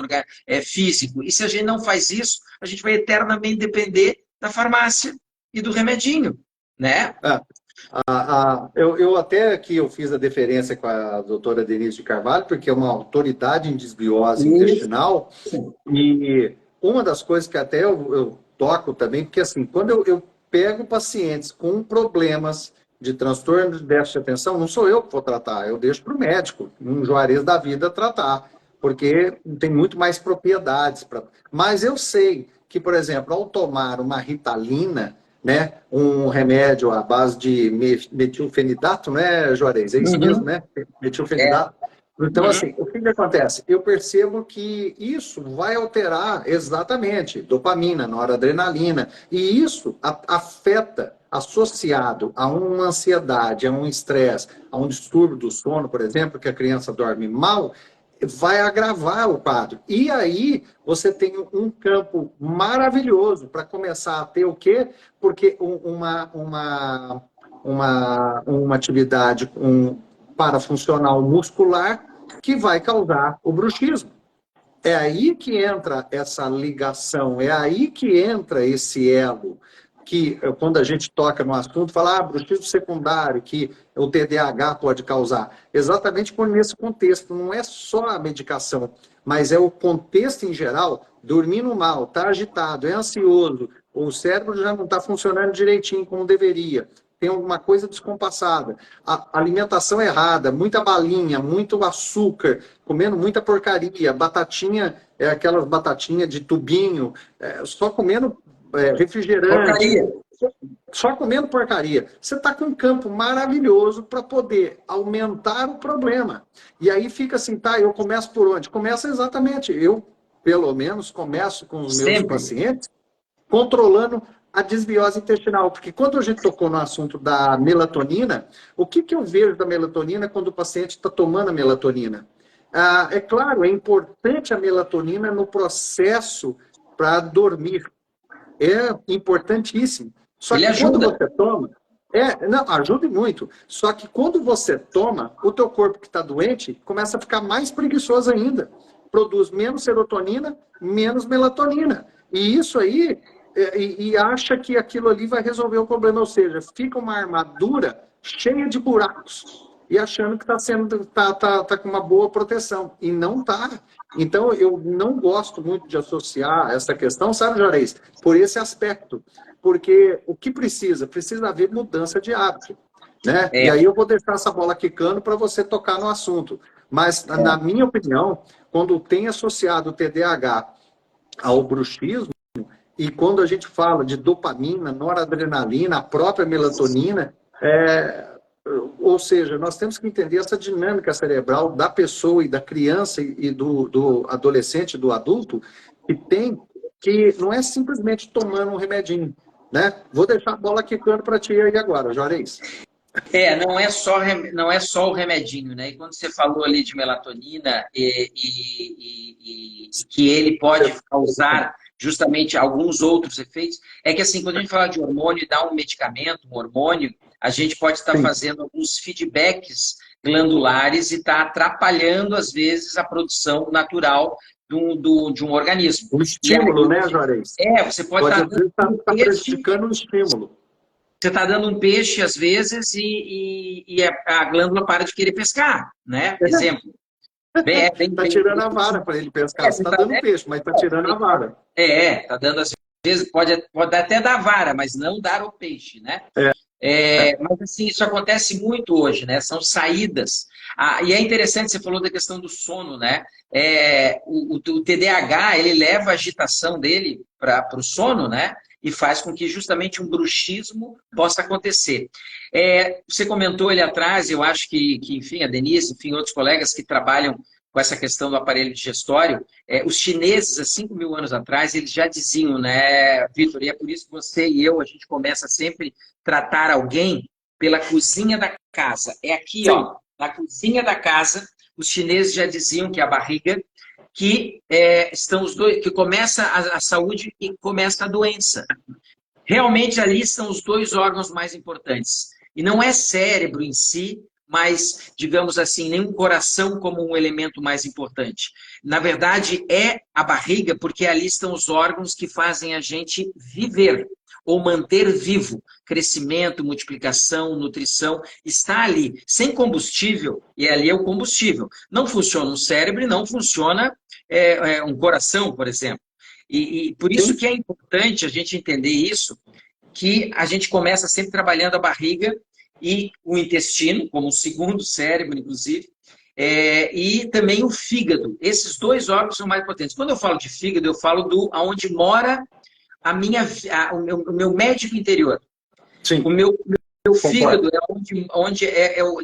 físico. E se a gente não faz isso, a gente vai eternamente depender da farmácia e do remedinho, né? Eu até que eu fiz a deferência com a doutora Denise de Carvalho, porque é uma autoridade em desbiose intestinal, e uma das coisas que até eu toco também, porque assim, quando eu pego pacientes com problemas de transtorno de déficit de atenção, não sou eu que vou tratar, eu deixo para o médico, um Juarez da vida, tratar, porque tem muito mais propriedades. Mas eu sei que, por exemplo, ao tomar uma Ritalina, né, um remédio à base de metilfenidato, né, Juarez? É isso mesmo, né? Metilfenidato. Então, assim, o que acontece? Eu percebo que isso vai alterar exatamente dopamina, noradrenalina, e isso afeta, associado a uma ansiedade, a um estresse, a um distúrbio do sono, por exemplo, que a criança dorme mal, vai agravar o quadro. E aí você tem um campo maravilhoso para começar a ter o quê? Porque uma atividade parafuncional muscular que vai causar o bruxismo. É aí que entra essa ligação, é aí que entra esse elo, que quando a gente toca no assunto, fala, bruxismo secundário, que o TDAH pode causar. Exatamente por nesse contexto, não é só a medicação, mas é o contexto em geral, dormindo mal, está agitado, é ansioso, o cérebro já não está funcionando direitinho como deveria, tem alguma coisa descompassada, a alimentação errada, muita balinha, muito açúcar, comendo muita porcaria, batatinha, aquelas batatinhas de tubinho, só comendo refrigerante. só comendo porcaria. Você está com um campo maravilhoso para poder aumentar o problema. E aí fica assim, tá, eu começo por onde? Começa exatamente, eu, pelo menos, começo com os meus pacientes controlando a desbiose intestinal. Porque quando a gente tocou no assunto da melatonina, o que eu vejo da melatonina quando o paciente está tomando a melatonina? É claro, é importante a melatonina no processo para dormir. É importantíssimo. Só Ele que quando ajuda. você toma, não, ajuda muito. Só que quando você toma, o teu corpo que está doente começa a ficar mais preguiçoso ainda. Produz menos serotonina, menos melatonina. E isso aí, e acha que aquilo ali vai resolver o problema. Ou seja, fica uma armadura cheia de buracos. E achando que tá com uma boa proteção. E não tá. Então, eu não gosto muito de associar essa questão, sabe, Juarez? Por esse aspecto. Porque o que precisa? Precisa haver mudança de hábito. Né? E aí eu vou deixar essa bola quicando para você tocar no assunto. Mas, na minha opinião, quando tem associado o TDAH ao bruxismo, e quando a gente fala de dopamina, noradrenalina, a própria melatonina, ou seja, nós temos que entender essa dinâmica cerebral da pessoa e da criança e do adolescente, do adulto, que não é simplesmente tomando um remedinho, né? Vou deixar a bola quicando para ti aí agora, Juarez. Não é só o remedinho, né? E quando você falou ali de melatonina e que ele pode causar justamente alguns outros efeitos, é que assim, quando a gente fala de hormônio e dá um medicamento, um hormônio, a gente pode estar fazendo alguns feedbacks glandulares e estar atrapalhando, às vezes, a produção natural de um organismo. Um estímulo, né, Juarez? Você pode estar prejudicando o estímulo. Você está dando um peixe, às vezes, e a glândula para de querer pescar, né? Exemplo. Está tirando a vara para ele pescar. Você está dando peixe, mas está tirando a vara. Está dando, às vezes, pode até dar vara, mas não dar o peixe, né? Mas, assim, isso acontece muito hoje, né? São saídas. E é interessante, você falou da questão do sono, né? O TDAH, ele leva a agitação dele para o sono, né? E faz com que justamente um bruxismo possa acontecer. Você comentou ali atrás, eu acho que enfim, a Denise, enfim, outros colegas que trabalham com essa questão do aparelho digestório, os chineses, há 5.000 anos atrás, eles já diziam, né, Vitor, e é por isso que você e eu, a gente começa sempre a tratar alguém pela cozinha da casa. É aqui, sim, ó, na cozinha da casa, os chineses já diziam que a barriga, que estão os dois, que começa a saúde e começa a doença. Realmente ali estão os dois órgãos mais importantes. E não é cérebro em si, mas, digamos assim, nem um coração como um elemento mais importante. Na verdade, é a barriga, porque ali estão os órgãos que fazem a gente viver ou manter vivo. Crescimento, multiplicação, nutrição, está ali. Sem combustível, e ali é o combustível. Não funciona um cérebro e não funciona um coração, por exemplo. E por isso que é importante a gente entender isso, que a gente começa sempre trabalhando a barriga e o intestino, como o segundo cérebro, inclusive, e também o fígado. Esses dois órgãos são mais potentes. Quando eu falo de fígado, eu falo onde mora o meu médico interior. Sim. O meu fígado é onde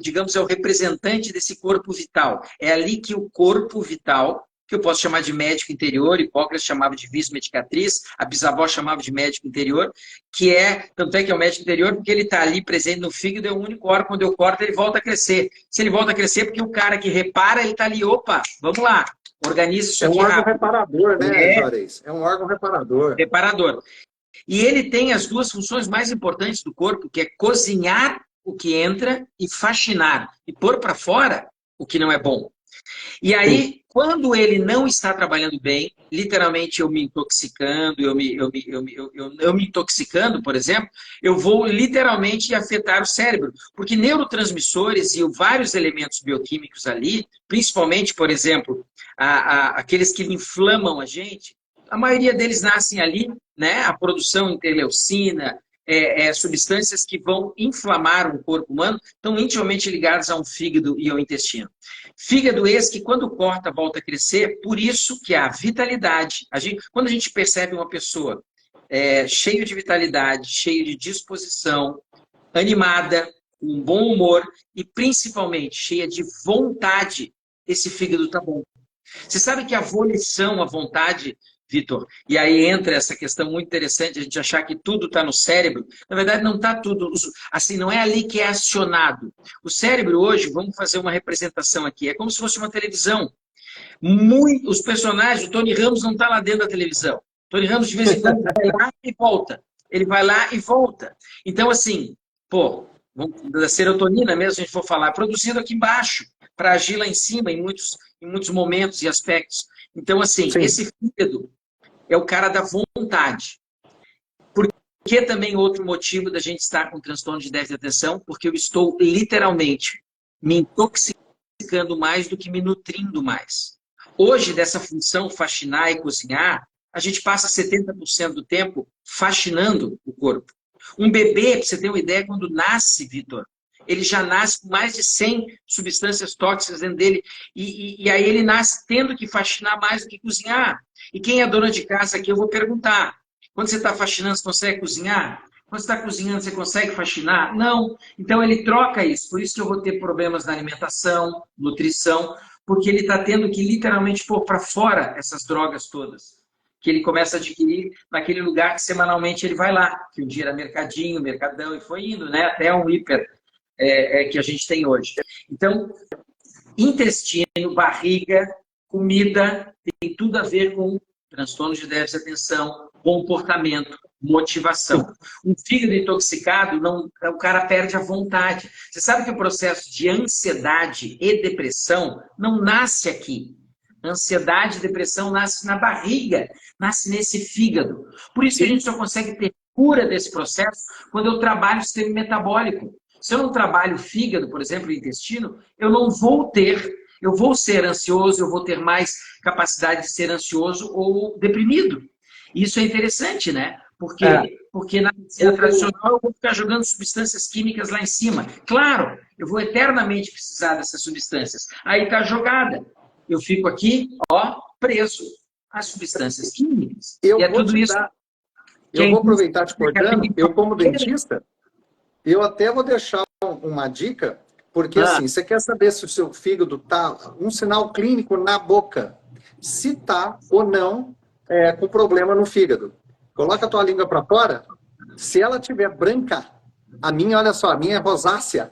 digamos, é o representante desse corpo vital. É ali que o corpo vital, que eu posso chamar de médico interior, Hipócrates chamava de vis-medicatriz, a bisavó chamava de médico interior, tanto é que é o médico interior porque ele está ali presente no fígado, é o único órgão, quando eu corto ele volta a crescer. Se ele volta a crescer, é porque o cara que repara, ele está ali, opa, vamos lá, organiza isso aqui rápido. É um órgão reparador, né, Juarez? É um órgão reparador. Reparador. E ele tem as duas funções mais importantes do corpo, que é cozinhar o que entra e faxinar, e pôr para fora o que não é bom. E aí, quando ele não está trabalhando bem, literalmente eu me intoxicando, eu me intoxicando, por exemplo, eu vou literalmente afetar o cérebro. Porque neurotransmissores e vários elementos bioquímicos ali, principalmente, por exemplo, aqueles que inflamam a gente, a maioria deles nascem ali, né? A produção interleucina, substâncias que vão inflamar o corpo humano, estão intimamente ligadas a um fígado e ao intestino. Fígado esse que, quando corta, volta a crescer, por isso que a vitalidade... quando a gente percebe uma pessoa cheio de vitalidade, cheio de disposição, animada, com bom humor e principalmente cheia de vontade, esse fígado tá bom. Você sabe que a volição, a vontade, Vitor, e aí entra essa questão muito interessante, a gente achar que tudo está no cérebro. Na verdade, não está tudo, assim, não é ali que é acionado. O cérebro hoje, vamos fazer uma representação aqui, é como se fosse uma televisão. Os personagens, o Tony Ramos não está lá dentro da televisão. O Tony Ramos, de vez em quando, vai lá e volta. Ele vai lá e volta. Então, assim, pô, da serotonina mesmo, a gente for falar, produzido aqui embaixo, para agir lá em cima, em muitos momentos e aspectos. Então, assim, Sim. esse fígado é o cara da vontade. Por que também outro motivo da gente estar com transtorno de déficit de atenção? Porque eu estou literalmente me intoxicando mais do que me nutrindo mais. Hoje, dessa função faxinar e cozinhar, a gente passa 70% do tempo faxinando o corpo. Um bebê, para você ter uma ideia, quando nasce, Vitor, ele já nasce com mais de 100 substâncias tóxicas dentro dele. E aí ele nasce tendo que faxinar mais do que cozinhar. E quem é dona de casa aqui, eu vou perguntar. Quando você está faxinando, você consegue cozinhar? Quando você está cozinhando, você consegue faxinar? Não. Então ele troca isso. Por isso que eu vou ter problemas na alimentação, nutrição, porque ele está tendo que literalmente pôr para fora essas drogas todas. Que ele começa a adquirir naquele lugar que semanalmente ele vai lá. Que um dia era mercadinho, mercadão, e foi indo, né? Até um hiper que a gente tem hoje. Então, intestino, barriga, comida, tem tudo a ver com transtorno de déficit de atenção, comportamento, motivação. Um fígado intoxicado, o cara perde a vontade. Você sabe que o processo de ansiedade e depressão não nasce aqui. Ansiedade e depressão nasce na barriga, nasce nesse fígado. Por isso que a gente só consegue ter cura desse processo quando eu trabalho o sistema metabólico. Se eu não trabalho o fígado, por exemplo, o intestino, eu não vou eu vou ser ansioso, eu vou ter mais capacidade de ser ansioso ou deprimido. Isso é interessante, né? Porque na medicina tradicional eu vou ficar jogando substâncias químicas lá em cima. Claro, eu vou eternamente precisar dessas substâncias. Aí está jogada. Eu fico aqui, preso às substâncias químicas. Eu vou aproveitar te cortando, eu como dentista, eu até vou deixar uma dica, porque assim, você quer saber se o seu fígado está um sinal clínico na boca, se está ou não com problema no fígado. Coloca a tua língua para fora, se ela estiver branca, a minha, olha só, a minha é rosácea.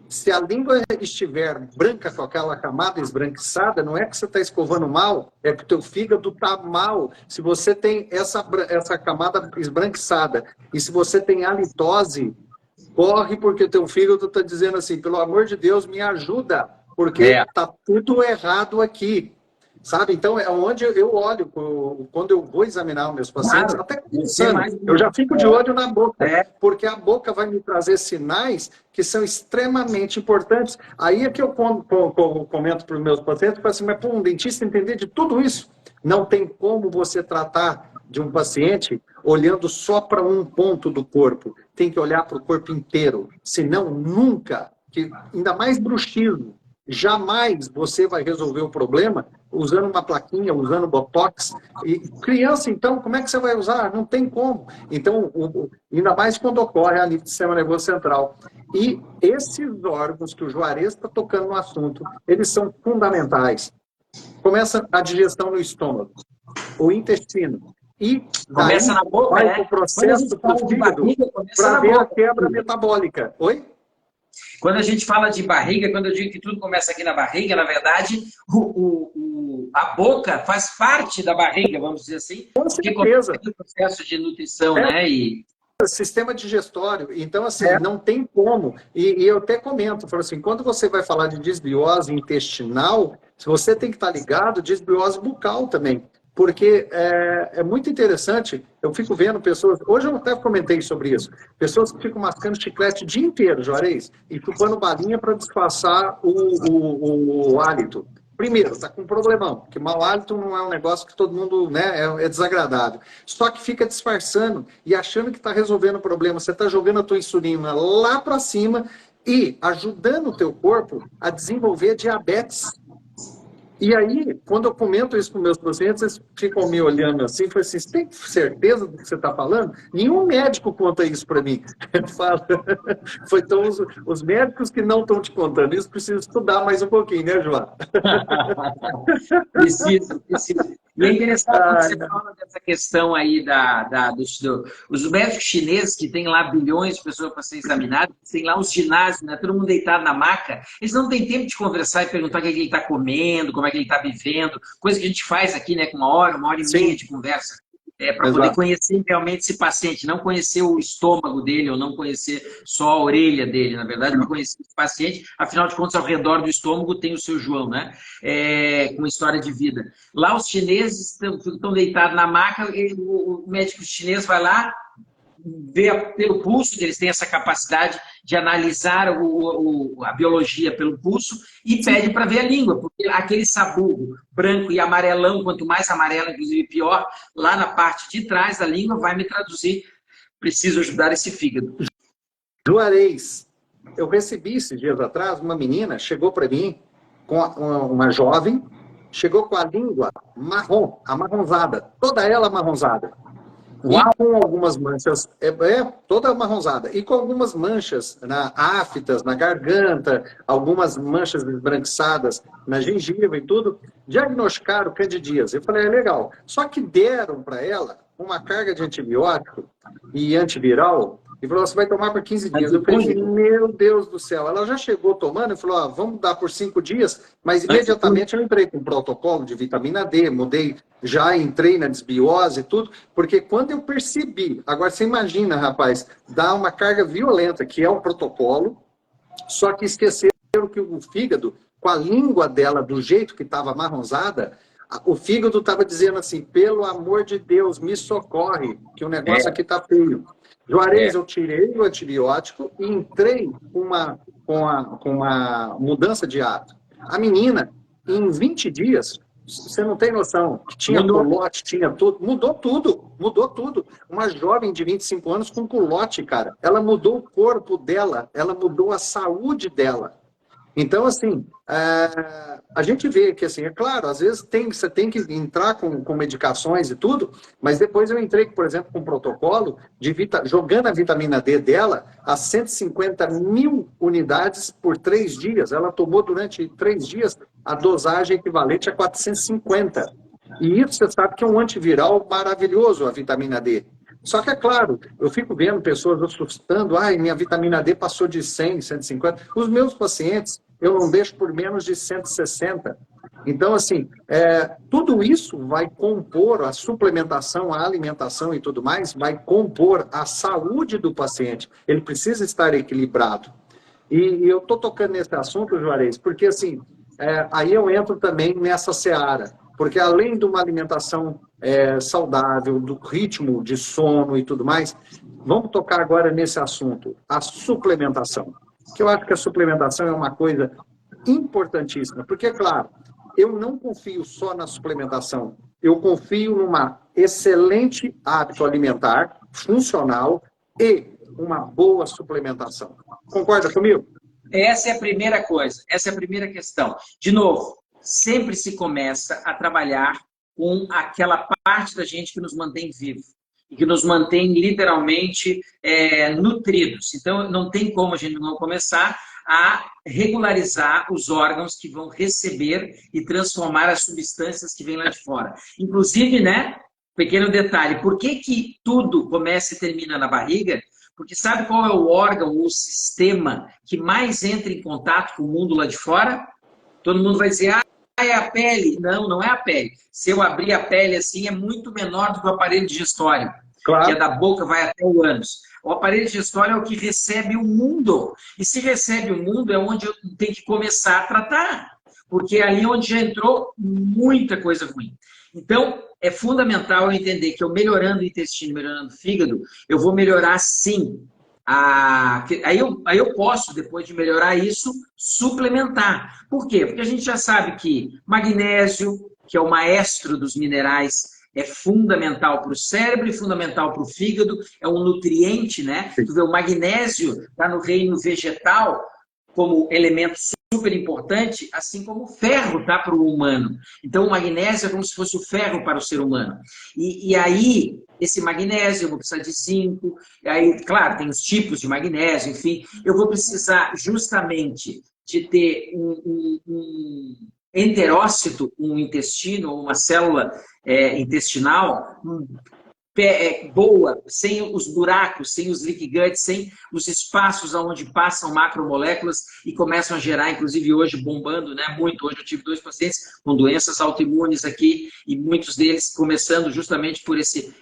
Se a língua estiver branca com aquela camada esbranquiçada, não é que você está escovando mal, é que o teu fígado está mal. Se você tem essa camada esbranquiçada e se você tem halitose, corre porque teu fígado está dizendo assim, pelo amor de Deus, me ajuda, porque está tudo errado aqui. Sabe? Então, é onde eu olho, quando eu vou examinar os meus pacientes, até pensando, eu já fico de olho na boca, porque a boca vai me trazer sinais que são extremamente importantes. Aí é que eu comento para os meus pacientes, assim, mas um dentista entender de tudo isso, não tem como você tratar de um paciente olhando só para um ponto do corpo, tem que olhar para o corpo inteiro, senão nunca, ainda mais bruxismo, jamais você vai resolver o problema usando uma plaquinha, usando botox. E criança, então, como é que você vai usar? Não tem como. Então, ainda mais quando ocorre a nível do sistema nervoso central. E esses órgãos que o Juarez está tocando no assunto, eles são fundamentais. Começa a digestão no estômago, o intestino. E começa na boca, vai o processo para o fígado para ver a quebra metabólica. Oi? Quando a gente fala de barriga, quando eu digo que tudo começa aqui na barriga, na verdade, a boca faz parte da barriga, vamos dizer assim. Com certeza. Porque o processo de nutrição, né? Sistema digestório. Então, assim, não tem como. E eu até comento, falo assim, quando você vai falar de desbiose intestinal, você tem que estar ligado, desbiose bucal também. Porque é muito interessante, eu fico vendo pessoas, hoje eu até comentei sobre isso, pessoas que ficam mascando chiclete o dia inteiro, Juarez, e chupando balinha para disfarçar o hálito. Primeiro, está com um problemão, porque mau hálito não é um negócio que todo mundo, né, é desagradável. Só que fica disfarçando e achando que está resolvendo o problema. Você está jogando a tua insulina lá para cima e ajudando o teu corpo a desenvolver diabetes. E aí, quando eu comento isso com meus pacientes, eles ficam me olhando assim, falam assim, você tem certeza do que você está falando? Nenhum médico conta isso para mim. Eu falo, então os médicos que não estão te contando isso precisam estudar mais um pouquinho, né, João? Preciso. E é interessante quando você fala dessa questão aí os médicos chineses que têm lá bilhões de pessoas para ser examinadas, tem lá uns ginásios, né? Todo mundo deitado na maca, eles não têm tempo de conversar e perguntar o que ele está comendo, como é que ele está vivendo, coisa que a gente faz aqui, né? Com uma hora e meia de conversa. Para poder conhecer realmente esse paciente, não conhecer o estômago dele, ou não conhecer só a orelha dele, na verdade, para conhecer esse paciente, afinal de contas, ao redor do estômago tem o seu João, né? Com história de vida. Lá os chineses estão deitados na maca, o médico chinês vai lá, vê pelo pulso, eles têm essa capacidade de analisar a biologia pelo pulso e pede para ver a língua, porque aquele sabugo branco e amarelão, quanto mais amarelo, inclusive pior, lá na parte de trás da língua vai me traduzir, preciso ajudar esse fígado. Juarez, eu recebi esses dias atrás, uma menina chegou para mim, com uma jovem, chegou com a língua marrom, amarronzada, toda ela amarronzada. E com algumas manchas, toda amarronzada, e com algumas manchas aftas, na garganta, algumas manchas esbranquiçadas na gengiva e tudo, diagnosticaram candidíase. Eu falei, legal. Só que deram para ela uma carga de antibiótico e antiviral, e falou, você vai tomar por 15 dias. Eu falei, meu Deus do céu. Ela já chegou tomando e falou, vamos dar por 5 dias, mas imediatamente eu entrei com um protocolo de vitamina D, já entrei na desbiose e tudo, porque quando eu percebi, agora você imagina, rapaz, dá uma carga violenta, que é o protocolo, só que esqueceram que o fígado, com a língua dela do jeito que estava amarronzada, o fígado estava dizendo assim, pelo amor de Deus, me socorre, que o negócio aqui está feio. Juarez, eu tirei o antibiótico e entrei com uma mudança de hábito. A menina, em 20 dias, você não tem noção, tinha culote, tinha tudo, mudou tudo. Uma jovem de 25 anos com culote, cara, ela mudou o corpo dela, ela mudou a saúde dela. Então, assim, a gente vê que, assim, é claro, às vezes você tem que entrar com medicações e tudo, mas depois eu entrei, por exemplo, com um protocolo jogando a vitamina D dela a 150 mil unidades por 3 dias. Ela tomou durante 3 dias a dosagem equivalente a 450. E isso você sabe que é um antiviral maravilhoso, a vitamina D. Só que, é claro, eu fico vendo pessoas assustando, minha vitamina D passou de 100, 150. Os meus pacientes, eu não deixo por menos de 160. Então, assim, tudo isso vai compor a suplementação, a alimentação e tudo mais, vai compor a saúde do paciente. Ele precisa estar equilibrado. E eu estou tocando nesse assunto, Juarez, porque, assim, aí eu entro também nessa seara. Porque além de uma alimentação saudável, do ritmo de sono e tudo mais, vamos tocar agora nesse assunto, a suplementação. Que eu acho que a suplementação é uma coisa importantíssima. Porque, claro, eu não confio só na suplementação. Eu confio numa excelente hábito alimentar, funcional e uma boa suplementação. Concorda comigo? Essa é a primeira coisa, essa é a primeira questão. De novo, sempre se começa a trabalhar com aquela parte da gente que nos mantém vivos e que nos mantém literalmente nutridos. Então, não tem como a gente não começar a regularizar os órgãos que vão receber e transformar as substâncias que vêm lá de fora. Inclusive, né, pequeno detalhe, por que tudo começa e termina na barriga? Porque sabe qual é o órgão, o sistema que mais entra em contato com o mundo lá de fora? Todo mundo vai dizer, é a pele. Não, não é a pele. Se eu abrir a pele assim, é muito menor do que o aparelho digestório. Claro. Que é da boca, vai até o ânus. O aparelho digestório é o que recebe o mundo. E se recebe o mundo, é onde eu tenho que começar a tratar. Porque é ali onde já entrou muita coisa ruim. Então, é fundamental eu entender que eu melhorando o intestino, melhorando o fígado, eu vou melhorar sim. Aí eu posso, depois de melhorar isso, suplementar. Por quê? Porque a gente já sabe que magnésio, que é o maestro dos minerais, é fundamental para o cérebro e fundamental para o fígado, é um nutriente, né? Tu vê, o magnésio está no reino vegetal, como elemento super importante, assim como o ferro tá para o humano. Então, o magnésio é como se fosse o ferro para o ser humano. E aí, esse magnésio, eu vou precisar de zinco, e aí, claro, tem os tipos de magnésio, enfim, eu vou precisar justamente de ter um enterócito, um intestino, uma célula intestinal, boa, sem os buracos, sem os leaky gut, sem os espaços onde passam macromoléculas e começam a gerar, inclusive hoje bombando, né, muito. Hoje eu tive 2 pacientes com doenças autoimunes aqui e muitos deles começando justamente por esse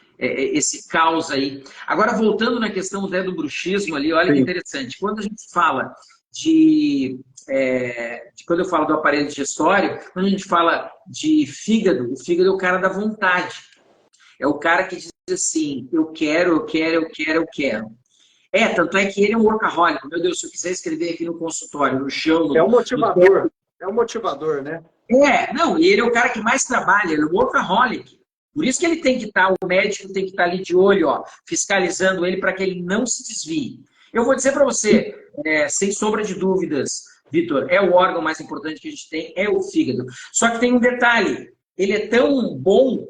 caos aí. Agora, voltando na questão do bruxismo ali, olha que interessante. Quando a gente fala quando eu falo do aparelho digestório, quando a gente fala de fígado, o fígado é o cara da vontade. É o cara que diz assim, eu quero, eu quero, eu quero, eu quero. Tanto é que ele é um workaholic. Meu Deus, se eu quiser escrever aqui no consultório, no chão... É um motivador. É um motivador, né? Não, e ele é o cara que mais trabalha, ele é um workaholic. Por isso que ele tem que estar, o médico tem que estar ali de olho, ó, fiscalizando ele para que ele não se desvie. Eu vou dizer para você, sem sombra de dúvidas, Vitor, é o órgão mais importante que a gente tem, é o fígado. Só que tem um detalhe, ele é tão bom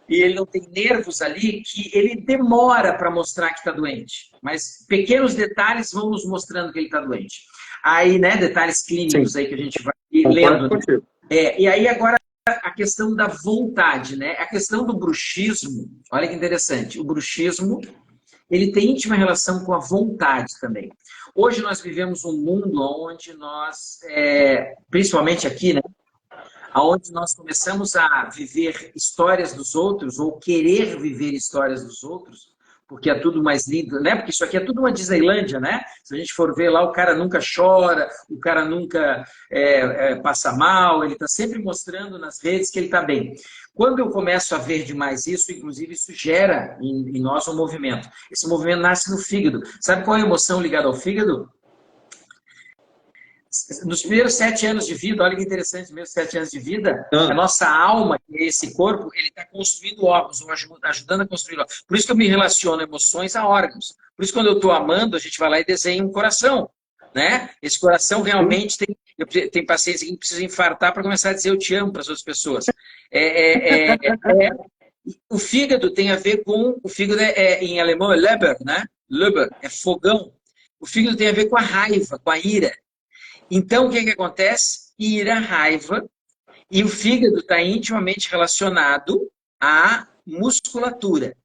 e ele não tem nervos ali, que ele demora para mostrar que está doente. Mas pequenos detalhes vão nos mostrando que ele está doente. Aí, né, detalhes clínicos. Sim. Aí que a gente vai lendo. Né? E aí agora a questão da vontade, né? A questão do bruxismo, olha que interessante. O bruxismo, ele tem íntima relação com a vontade também. Hoje nós vivemos um mundo onde nós, principalmente aqui, né? Onde nós começamos a viver histórias dos outros, ou querer viver histórias dos outros, porque é tudo mais lindo, né? Porque isso aqui é tudo uma Disneylândia, né? Se a gente for ver lá, o cara nunca chora, o cara nunca passa mal, ele está sempre mostrando nas redes que ele está bem. Quando eu começo a ver demais isso, inclusive isso gera em nós um movimento. Esse movimento nasce no fígado. Sabe qual é a emoção ligada ao fígado? Nos primeiros 7 anos de vida, olha que interessante, nos primeiros 7 anos de vida, a nossa alma, que é esse corpo, ele está construindo órgãos, ou ajudando a construir órgãos. Por isso que eu me relaciono emoções a órgãos. Por isso que quando eu estou amando, a gente vai lá e desenha um coração. Né? Esse coração realmente tem pacientes que precisam infartar para começar a dizer eu te amo para as outras pessoas. O fígado tem a ver com... O fígado em alemão é Leber, né? Leber, é fogão. O fígado tem a ver com a raiva, com a ira. Então, o que acontece? Ira, raiva, e o fígado está intimamente relacionado à musculatura.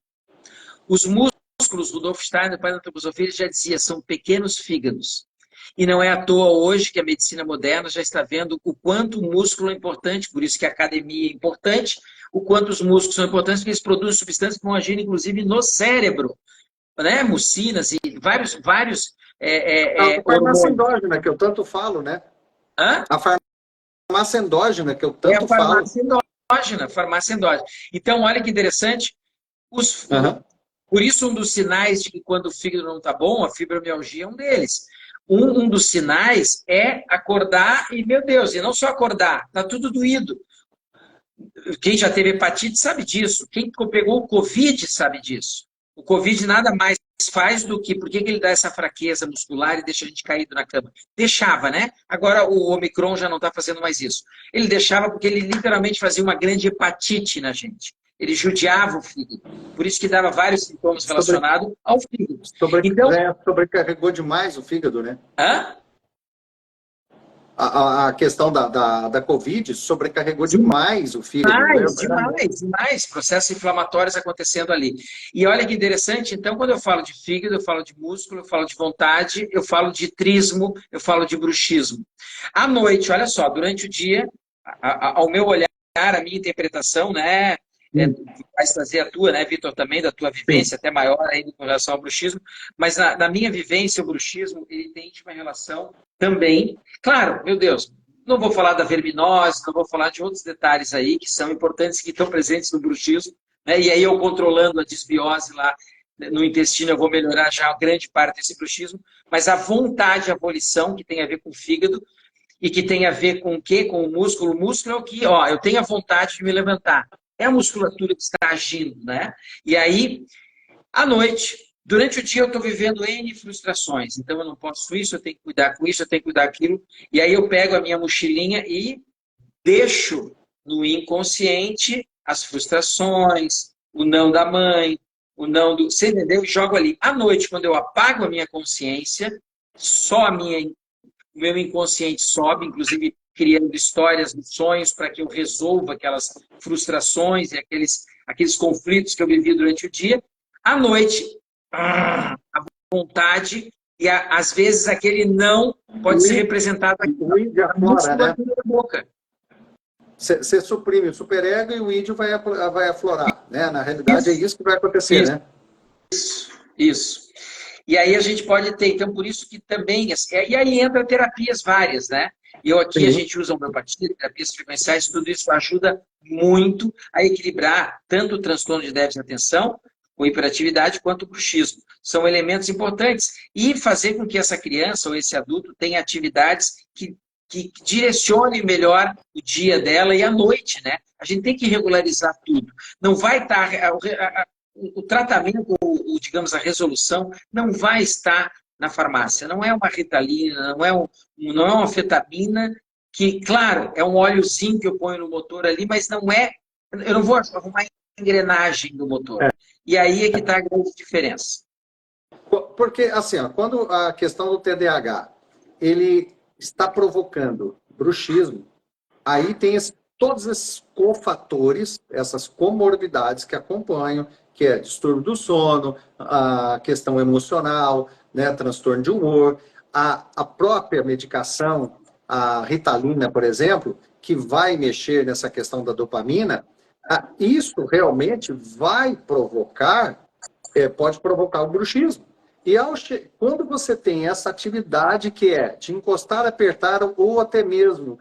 Os músculos, Rudolf Steiner, pai da antroposofia, ele já dizia, são pequenos fígados. E não é à toa hoje que a medicina moderna já está vendo o quanto o músculo é importante, por isso que a academia é importante, o quanto os músculos são importantes, porque eles produzem substâncias que vão agir, inclusive, no cérebro. Né? Mucinas e vários a farmácia endógena, que eu tanto falo, né? Hã? A farmácia endógena, que eu tanto falo. Farmácia endógena. Então, olha que interessante. Por isso, um dos sinais de que quando o fígado não está bom, a fibromialgia é um deles. Um dos sinais é acordar e, meu Deus, e não só acordar, está tudo doído. Quem já teve hepatite sabe disso. Quem pegou o Covid sabe disso. O Covid nada mais faz do que... Por que ele dá essa fraqueza muscular e deixa a gente caído na cama? Deixava, né? Agora o Omicron já não está fazendo mais isso. Ele deixava porque ele literalmente fazia uma grande hepatite na gente. Ele judiava o fígado. Por isso que dava vários sintomas relacionados ao fígado. Então, sobrecarregou demais o fígado, né? Hã? A questão da Covid sobrecarregou demais o fígado. Demais. Processos inflamatórios acontecendo ali. E olha que interessante, então, quando eu falo de fígado, eu falo de músculo, eu falo de vontade, eu falo de trismo, eu falo de bruxismo. À noite, olha só, durante o dia, ao meu olhar, a minha interpretação, né? Vai trazer a tua, né, Vitor, também, da tua vivência até maior ainda com relação ao bruxismo, mas na minha vivência, o bruxismo, ele tem uma relação também, claro, meu Deus, não vou falar da verminose, não vou falar de outros detalhes aí que são importantes, que estão presentes no bruxismo, né, e aí eu controlando a disbiose lá no intestino, eu vou melhorar já grande parte desse bruxismo, mas a vontade, a volição, que tem a ver com o fígado, e que tem a ver com o quê? Com o músculo. O músculo é o que, ó, eu tenho a vontade de me levantar. É a musculatura que está agindo, né? E aí, à noite, Durante o dia eu estou vivendo N frustrações, então eu não posso isso, eu tenho que cuidar com isso, eu tenho que cuidar aquilo. E aí eu pego a minha mochilinha e deixo no inconsciente as frustrações, o não da mãe, o não do... Você entendeu? E jogo ali. À noite, quando eu apago a minha consciência, só o meu inconsciente sobe, inclusive criando histórias, sonhos, para que eu resolva aquelas frustrações e aqueles conflitos que eu vivi durante o dia. À noite, a vontade e às vezes aquele não pode ser representado aqui na musculatura da boca. Você suprime o superego e o índio vai aflorar, né? Na realidade, é isso que vai acontecer, né? Isso. E aí a gente pode ter, então, por isso que também... E aí entra terapias várias, né? E aqui a gente usa homeopatia, terapias frequenciais, tudo isso ajuda muito a equilibrar tanto o transtorno de déficit de atenção, com hiperatividade, quanto o bruxismo. São elementos importantes. E fazer com que essa criança ou esse adulto tenha atividades que direcione melhor o dia dela e a noite, né? A gente tem que regularizar tudo. Não vai estar... O tratamento, ou, digamos, a resolução, não vai estar na farmácia. Não é uma Ritalina, não é uma anfetamina, que, claro, é um óleozinho que eu ponho no motor ali, mas não é... Eu não vou arrumar a engrenagem do motor. E aí é que está a grande diferença. Porque, assim, ó, quando a questão do TDAH, ele está provocando bruxismo, aí tem todos esses cofatores, essas comorbidades que acompanham, que é distúrbio do sono, a questão emocional, né, transtorno de humor, a própria medicação, a Ritalina, por exemplo, que vai mexer nessa questão da dopamina, isso realmente vai provocar, pode provocar o bruxismo. E quando você tem essa atividade que é de encostar, apertar ou até mesmo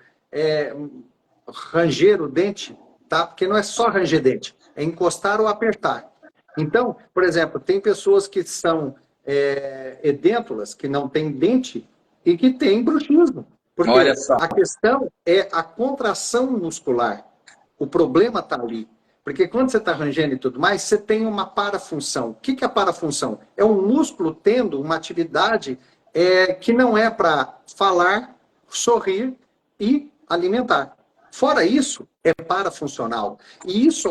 ranger o dente, tá? Porque não é só ranger dente, é encostar ou apertar. Então, por exemplo, tem pessoas que são edêntulas, que não têm dente e que têm bruxismo. Porque a questão é a contração muscular. O problema está ali. Porque quando você está rangendo e tudo mais, você tem uma parafunção. O que é a parafunção? É um músculo tendo uma atividade que não é para falar, sorrir e alimentar. Fora isso, é parafuncional. E isso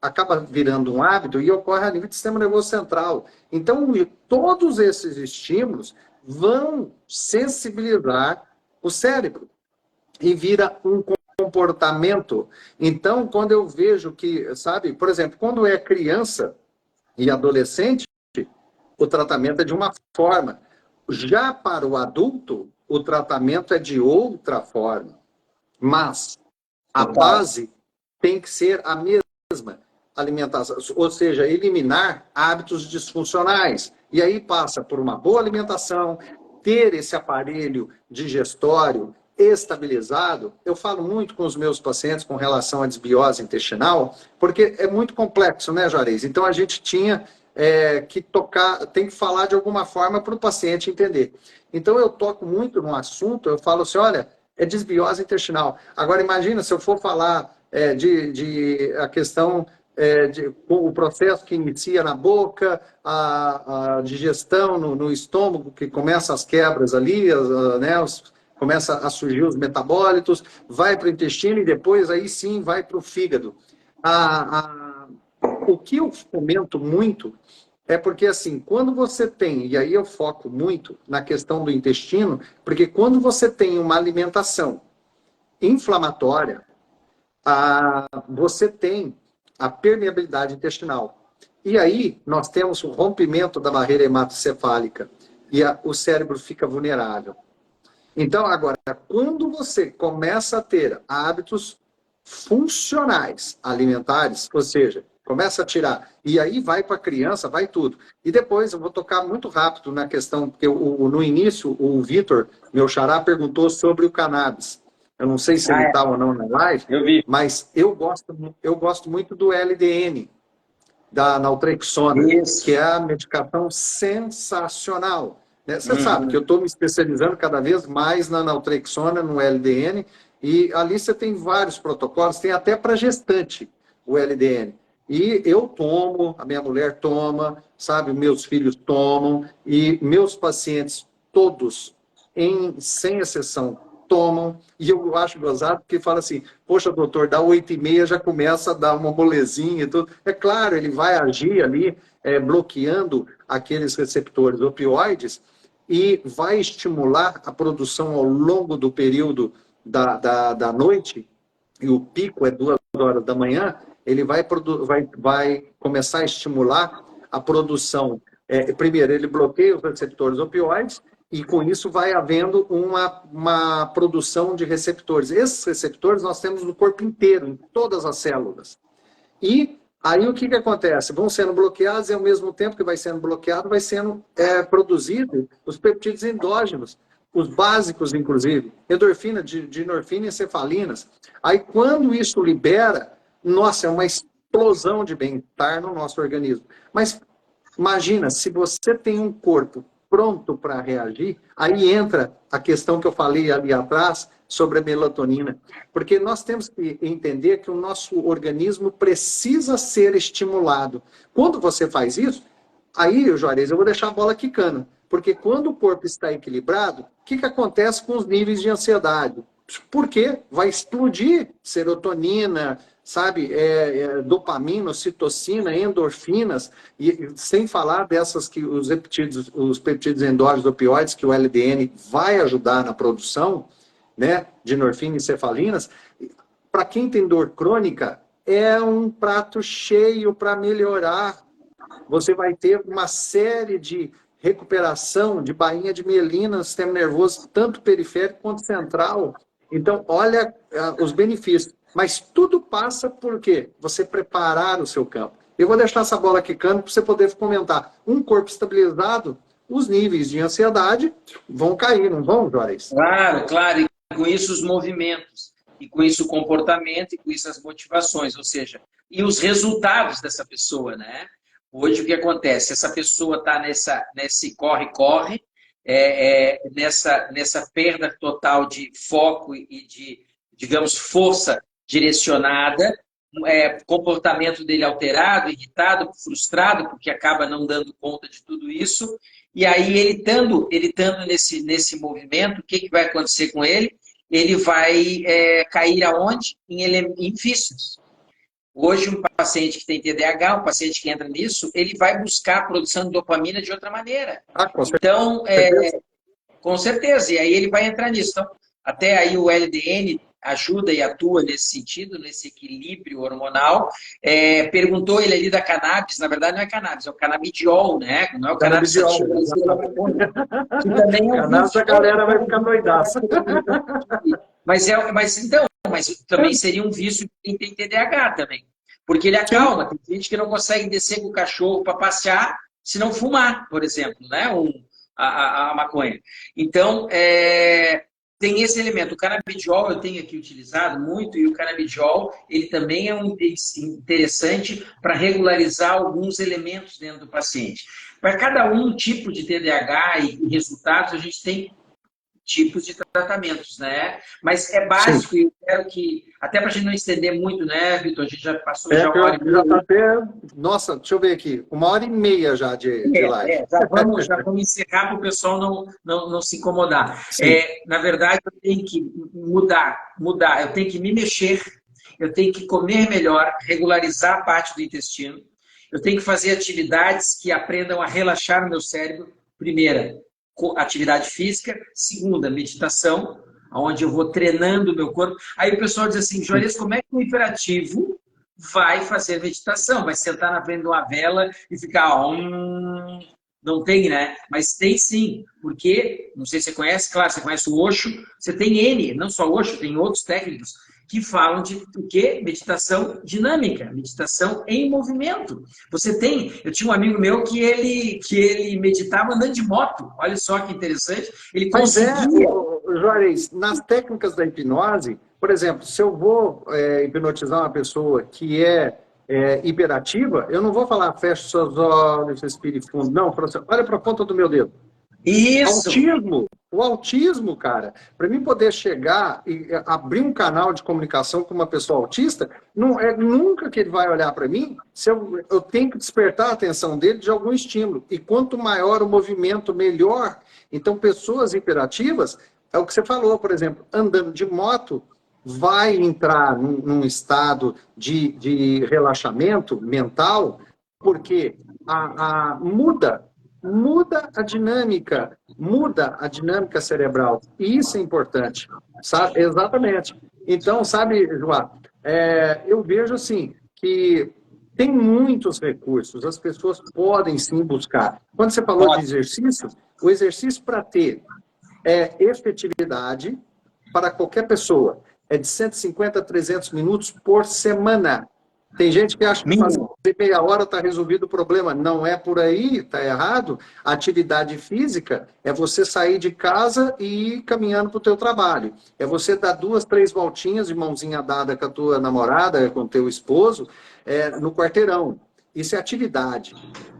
acaba virando um hábito e ocorre a nível do sistema nervoso central. Então, todos esses estímulos vão sensibilizar o cérebro e vira um comportamento. Então, quando eu vejo que, sabe, por exemplo, quando é criança e adolescente, o tratamento é de uma forma. Já para o adulto, o tratamento é de outra forma. Mas a base tem que ser a mesma alimentação, ou seja, eliminar hábitos disfuncionais. E aí passa por uma boa alimentação, ter esse aparelho digestório estabilizado. Eu falo muito com os meus pacientes com relação à desbiose intestinal, porque é muito complexo, né, Juarez? Então a gente tinha que tocar, tem que falar de alguma forma para o paciente entender. Então eu toco muito no assunto, eu falo assim, olha, é desbiose intestinal. Agora imagina se eu for falar de a questão o processo que inicia na boca, a digestão no estômago, que começa as quebras ali, né, começa a surgir os metabólitos, vai para o intestino e depois aí sim vai para o fígado. O que eu comento muito é porque, assim, quando você tem, e aí eu foco muito na questão do intestino, porque quando você tem uma alimentação inflamatória, você tem a permeabilidade intestinal. E aí nós temos o rompimento da barreira hematocefálica e o cérebro fica vulnerável. Então, agora, quando você começa a ter hábitos funcionais alimentares, ou seja, começa a tirar, e aí vai para a criança, vai tudo. E depois eu vou tocar muito rápido na questão, porque no início o Vitor, meu xará, perguntou sobre o cannabis. Eu não sei se ele está ou não na live, mas eu gosto muito do LDN, da naltrexona, que é a medicação sensacional. Você sabe que eu estou me especializando cada vez mais na naltrexona, no LDN, e ali você tem vários protocolos, tem até para gestante o LDN. E eu tomo, a minha mulher toma, sabe, meus filhos tomam, e meus pacientes, todos, sem exceção, tomam. E eu acho gozado porque fala assim, poxa, doutor, dá 8h30 já começa a dar uma molezinha e tudo. É claro, ele vai agir ali, bloqueando aqueles receptores opioides e vai estimular a produção ao longo do período da noite, e o pico é 2 horas da manhã, ele vai começar a estimular a produção. Primeiro, ele bloqueia os receptores opioides e, com isso, vai havendo uma produção de receptores. Esses receptores nós temos no corpo inteiro, em todas as células. E aí o que acontece? Vão sendo bloqueados e, ao mesmo tempo que vai sendo bloqueado, vai sendo produzido os peptídeos endógenos, os básicos, inclusive, endorfina, dinorfina e encefalinas. Aí, quando isso libera, nossa, é uma explosão de bem-estar no nosso organismo. Mas imagina, se você tem um corpo pronto para reagir, aí entra a questão que eu falei ali atrás sobre a melatonina. Porque nós temos que entender que o nosso organismo precisa ser estimulado. Quando você faz isso, aí, Juarez, eu vou deixar a bola quicando. Porque quando o corpo está equilibrado, o que acontece com os níveis de ansiedade? Porque vai explodir serotonina, sabe, dopamina, ocitocina, endorfinas, e sem falar dessas que os peptídeos endógenos opioides, que o LDN vai ajudar na produção, né, de endorfina e cefalinas. Para quem tem dor crônica, é um prato cheio para melhorar. Você vai ter uma série de recuperação de bainha de mielina no sistema nervoso, tanto periférico quanto central. Então, olha os benefícios. Mas tudo passa por quê? Você preparar o seu campo. Eu vou deixar essa bola quicando para você poder comentar. Um corpo estabilizado, os níveis de ansiedade vão cair, não vão, Juarez? Claro, claro. E com isso os movimentos, e com isso o comportamento, e com isso as motivações, ou seja, e os resultados dessa pessoa, né? Hoje o que acontece? Essa pessoa está nesse corre-corre, nessa perda total de foco e de, digamos, força direcionada, comportamento dele alterado, irritado, frustrado, porque acaba não dando conta de tudo isso. E aí, ele estando nesse movimento, o que vai acontecer com ele? Ele vai cair aonde? Em vícios. Hoje, um paciente que tem TDAH, um paciente que entra nisso, ele vai buscar a produção de dopamina de outra maneira. Então, com certeza, e aí ele vai entrar nisso. Então, até aí o LDN ajuda e atua nesse sentido, nesse equilíbrio hormonal. Perguntou ele ali da cannabis, na verdade não é cannabis, é o canabidiol, né? Não é o cannabis sativa. Que também é um cannabis, a galera vai ficar doidaça. Mas também seria um vício de quem tem TDAH também. Porque ele acalma. Tem gente que não consegue descer com o cachorro para passear se não fumar, por exemplo, né? A maconha. Então, tem esse elemento. O canabidiol eu tenho aqui utilizado muito, e o canabidiol ele também é interessante para regularizar alguns elementos dentro do paciente. Para cada tipo de TDAH e resultados, a gente tem tipos de tratamentos, né? Mas é básico. Sim. E eu quero que, até para a gente não estender muito, né, Vitor? A gente já passou já 1h30. Já tá até, nossa, deixa eu ver aqui, 1h30 já de live. Já vamos encerrar para o pessoal não se incomodar. Na verdade, eu tenho que mudar, eu tenho que me mexer, eu tenho que comer melhor, regularizar a parte do intestino, eu tenho que fazer atividades que aprendam a relaxar o meu cérebro. Primeira, atividade física. Segunda, meditação, onde eu vou treinando o meu corpo. Aí o pessoal diz assim, Juarez, como é que o hiperativo vai fazer meditação? Vai sentar na frente de uma vela e ficar... Não tem, né? Mas tem sim, porque, não sei se você conhece, claro, você conhece o Osho, você tem N, não só Osho, tem outros técnicos que falam de o quê? Meditação dinâmica, meditação em movimento. Eu tinha um amigo meu que ele meditava andando de moto. Olha só que interessante. Ele conseguia... Juarez, nas técnicas da hipnose, por exemplo, se eu vou hipnotizar uma pessoa que é hiperativa, eu não vou falar feche seus olhos, respire fundo. Não, eu falo assim, olha para a ponta do meu dedo. Isso! O autismo, cara, para mim poder chegar e abrir um canal de comunicação com uma pessoa autista, não é nunca que ele vai olhar para mim, se eu tenho que despertar a atenção dele de algum estímulo. E quanto maior o movimento, melhor. Então, pessoas hiperativas, é o que você falou, por exemplo, andando de moto, vai entrar num estado de relaxamento mental, porque muda a dinâmica cerebral. E isso é importante, sabe? Exatamente. Então, sabe, João, eu vejo assim que tem muitos recursos, as pessoas podem sim buscar. Quando você falou de exercício, o exercício para ter efetividade para qualquer pessoa é de 150 a 300 minutos por semana. Tem gente que acha que fazer meia hora está resolvido o problema. Não é por aí, está errado. A atividade física é você sair de casa e ir caminhando para o teu trabalho. É você dar 2, 3 voltinhas de mãozinha dada com a tua namorada, com o teu esposo, no quarteirão. Isso é atividade,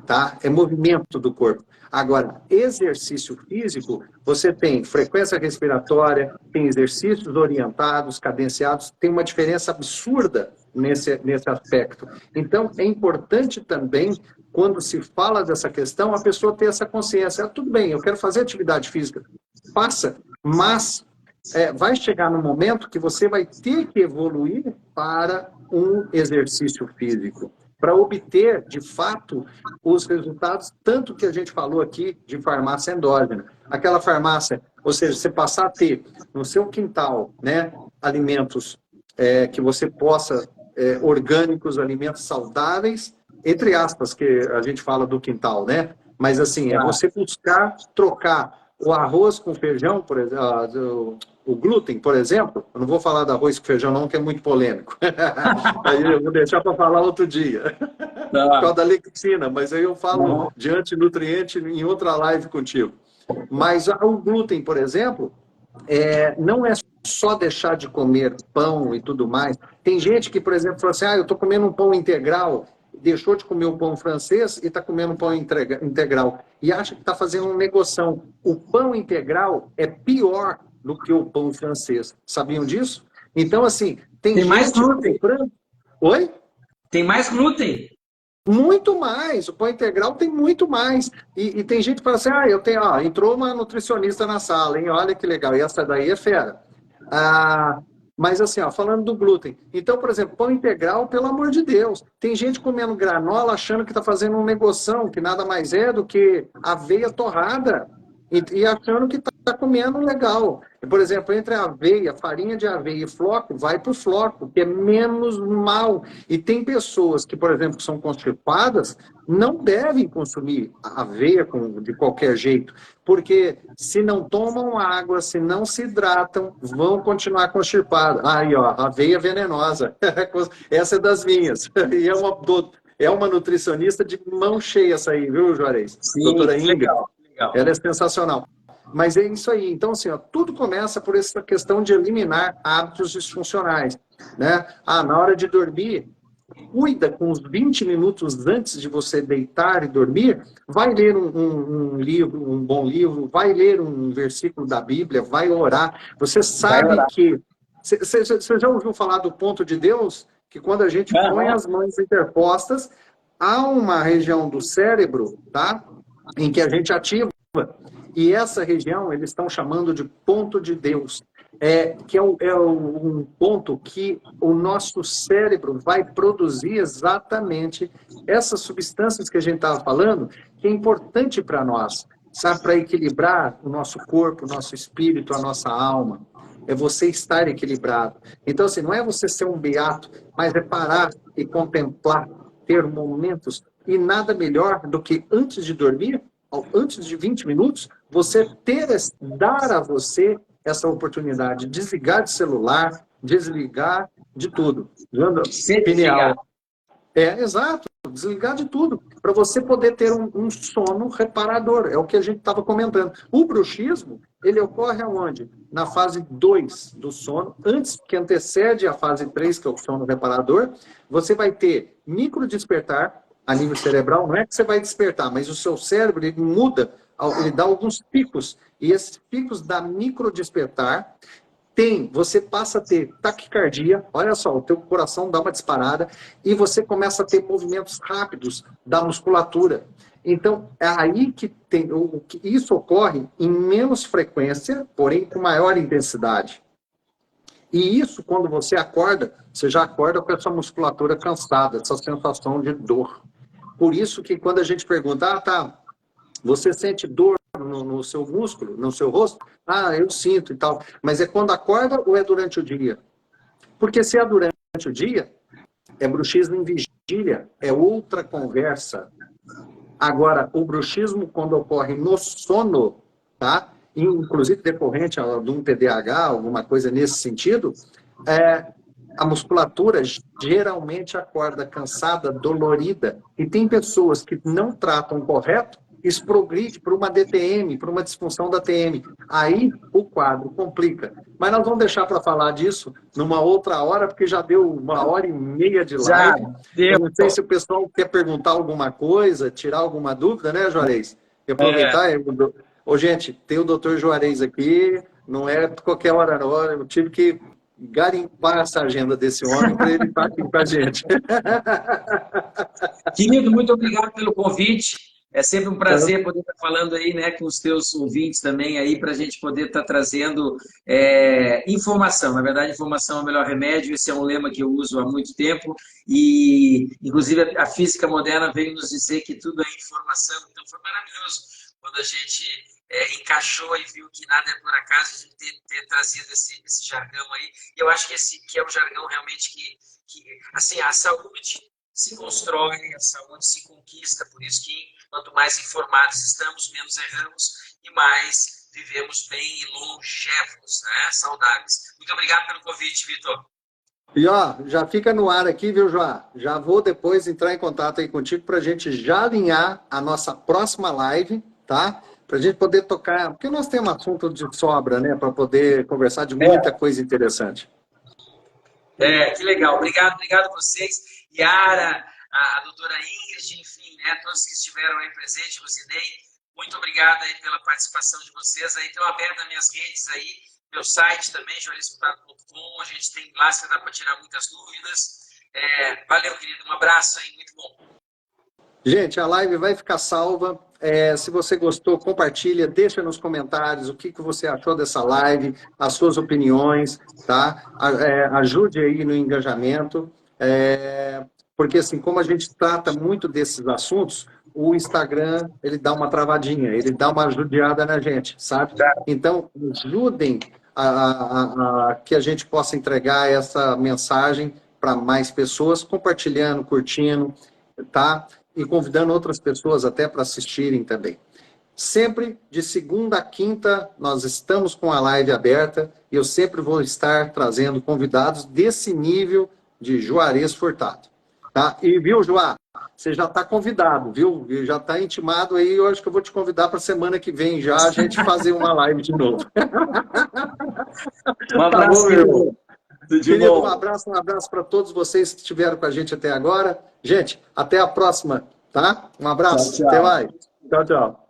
tá? É movimento do corpo. Agora, exercício físico, você tem frequência respiratória, tem exercícios orientados, cadenciados, tem uma diferença absurda nesse aspecto. Então, é importante também, quando se fala dessa questão, a pessoa ter essa consciência. Tudo bem, eu quero fazer atividade física, faça, mas vai chegar no momento que você vai ter que evoluir para um exercício físico, para obter, de fato, os resultados, tanto que a gente falou aqui de farmácia endógena. Aquela farmácia, ou seja, você passar a ter no seu quintal, né, alimentos que você possa, orgânicos, alimentos saudáveis, entre aspas, que a gente fala do quintal, né? Mas, assim, é você buscar trocar o arroz com feijão, por exemplo, o glúten, por exemplo. Eu não vou falar do arroz com feijão, não, que é muito polêmico. Aí eu vou deixar para falar outro dia. Por causa da lectina, mas aí eu falo de antinutriente em outra live contigo. Mas o glúten, por exemplo, não é só deixar de comer pão e tudo mais. Tem gente que, por exemplo, fala assim, eu estou comendo um pão integral, deixou de comer o pão francês e está comendo um pão integral. E acha que está fazendo uma negoção. O pão integral é pior do que o pão francês. Sabiam disso? Então, assim, tem mais glúten. Oi? Tem mais glúten. Muito mais. O pão integral tem muito mais. E tem gente que fala assim, entrou uma nutricionista na sala, hein? Olha que legal. E essa daí é fera. Mas assim, falando do glúten. Então, por exemplo, pão integral, pelo amor de Deus. Tem gente comendo granola achando que está fazendo um negoção, que nada mais é do que aveia torrada. E achando que está comendo legal. Por exemplo, entre a aveia, farinha de aveia e floco, vai para o floco, que é menos mal. E tem pessoas que, por exemplo, são constipadas, não devem consumir aveia de qualquer jeito, porque se não tomam água, se não se hidratam, vão continuar constipadas. Aí, aveia venenosa. Essa é das minhas. E é uma nutricionista de mão cheia essa aí, viu, Juarez? Sim, doutora Ingrid. Legal. Ela é sensacional. Mas é isso aí. Então, assim, tudo começa por essa questão de eliminar hábitos disfuncionais, né? Na hora de dormir, cuida com os 20 minutos antes de você deitar e dormir, vai ler um livro, um bom livro, vai ler um versículo da Bíblia, vai orar. Você sabe que... Você já ouviu falar do ponto de Deus? Que quando a gente põe as mãos interpostas, há uma região do cérebro, tá? Em que a gente ativa. E essa região eles estão chamando de ponto de Deus, que é um ponto que o nosso cérebro vai produzir exatamente essas substâncias que a gente estava falando, que é importante para nós, sabe, para equilibrar o nosso corpo, o nosso espírito, a nossa alma. É você estar equilibrado. Então, assim, não é você ser um beato, mas é parar e contemplar, ter momentos. E nada melhor do que antes de dormir, antes de 20 minutos, você dar a você essa oportunidade de desligar de celular, desligar de tudo. Desligar. Exato, desligar de tudo, para você poder ter um sono reparador. É o que a gente estava comentando. O bruxismo, ele ocorre aonde? Na fase 2 do sono, antes que antecede a fase 3, que é o sono reparador, você vai ter micro despertar a nível cerebral. Não é que você vai despertar, mas o seu cérebro ele muda ele dá alguns picos, e esses picos da microdespertar, você passa a ter taquicardia, olha só, o teu coração dá uma disparada, e você começa a ter movimentos rápidos da musculatura. Então, é aí que isso ocorre em menos frequência, porém com maior intensidade. E isso, quando você acorda, você já acorda com essa musculatura cansada, essa sensação de dor. Por isso que quando a gente pergunta, tá, você sente dor no seu músculo, no seu rosto? Ah, eu sinto e tal. Mas é quando acorda ou é durante o dia? Porque se é durante o dia, é bruxismo em vigília, é outra conversa. Agora, o bruxismo, quando ocorre no sono, tá? Inclusive decorrente de um TDAH, alguma coisa nesse sentido, a musculatura geralmente acorda cansada, dolorida. E tem pessoas que não tratam correto, isso progride para uma DTM, para uma disfunção da TM. Aí o quadro complica. Mas nós vamos deixar para falar disso numa outra hora, porque já deu 1h30 de live. Eu não sei se o pessoal quer perguntar alguma coisa, tirar alguma dúvida, né, Juarez? E aproveitar. Ô, gente, tem o doutor Juarez aqui, não é qualquer hora, não. Eu tive que garimpar essa agenda desse homem para ele estar aqui com a gente. Querido, muito obrigado pelo convite. É sempre um prazer poder estar falando aí, né, com os teus ouvintes também aí, para a gente poder estar trazendo informação. Na verdade, informação é o melhor remédio. Esse é um lema que eu uso há muito tempo e, inclusive, a física moderna veio nos dizer que tudo é informação. Então, foi maravilhoso quando a gente encaixou e viu que nada é por acaso, a gente ter trazido esse jargão aí. E eu acho que esse que é o jargão realmente que assim, a saúde se constrói, a saúde se conquista. Por isso que quanto mais informados estamos, menos erramos e mais vivemos bem e longevos, né? Saudáveis. Muito obrigado pelo convite, Vitor. E ó, já fica no ar aqui, viu, João? Já vou depois entrar em contato aí contigo para a gente já alinhar a nossa próxima live, tá? Para a gente poder tocar, porque nós temos assunto de sobra, né? Para poder conversar de muita coisa interessante. Que legal. Obrigado a vocês. Yara, a doutora Ingrid, enfim, né, todos que estiveram aí presentes, Rosinei, muito obrigado aí pela participação de vocês. Aí estão abertas as minhas redes aí, meu site também, joarismutado.com, a gente tem lá, se dá para tirar muitas dúvidas. Valeu, querido, um abraço aí, muito bom. Gente, a live vai ficar salva. Se você gostou, compartilha, deixa nos comentários o que você achou dessa live, as suas opiniões, tá? Ajude aí no engajamento. Porque, assim, como a gente trata muito desses assuntos, o Instagram, ele dá uma travadinha, ele dá uma judiada na gente, sabe? Então, ajudem a que a gente possa entregar essa mensagem para mais pessoas, compartilhando, curtindo, tá? E convidando outras pessoas até para assistirem também. Sempre de segunda a quinta, nós estamos com a live aberta e eu sempre vou estar trazendo convidados desse nível de Juarez Furtado. Tá? E, viu, Joá? Você já está convidado, viu? Já está intimado aí. Eu acho que eu vou te convidar para a semana que vem já a gente fazer uma live de novo. Um abraço, tá bom, querido. Um abraço para todos vocês que estiveram com a gente até agora. Gente, até a próxima, tá? Um abraço. Tchau, tchau. Até mais. Tchau, tchau.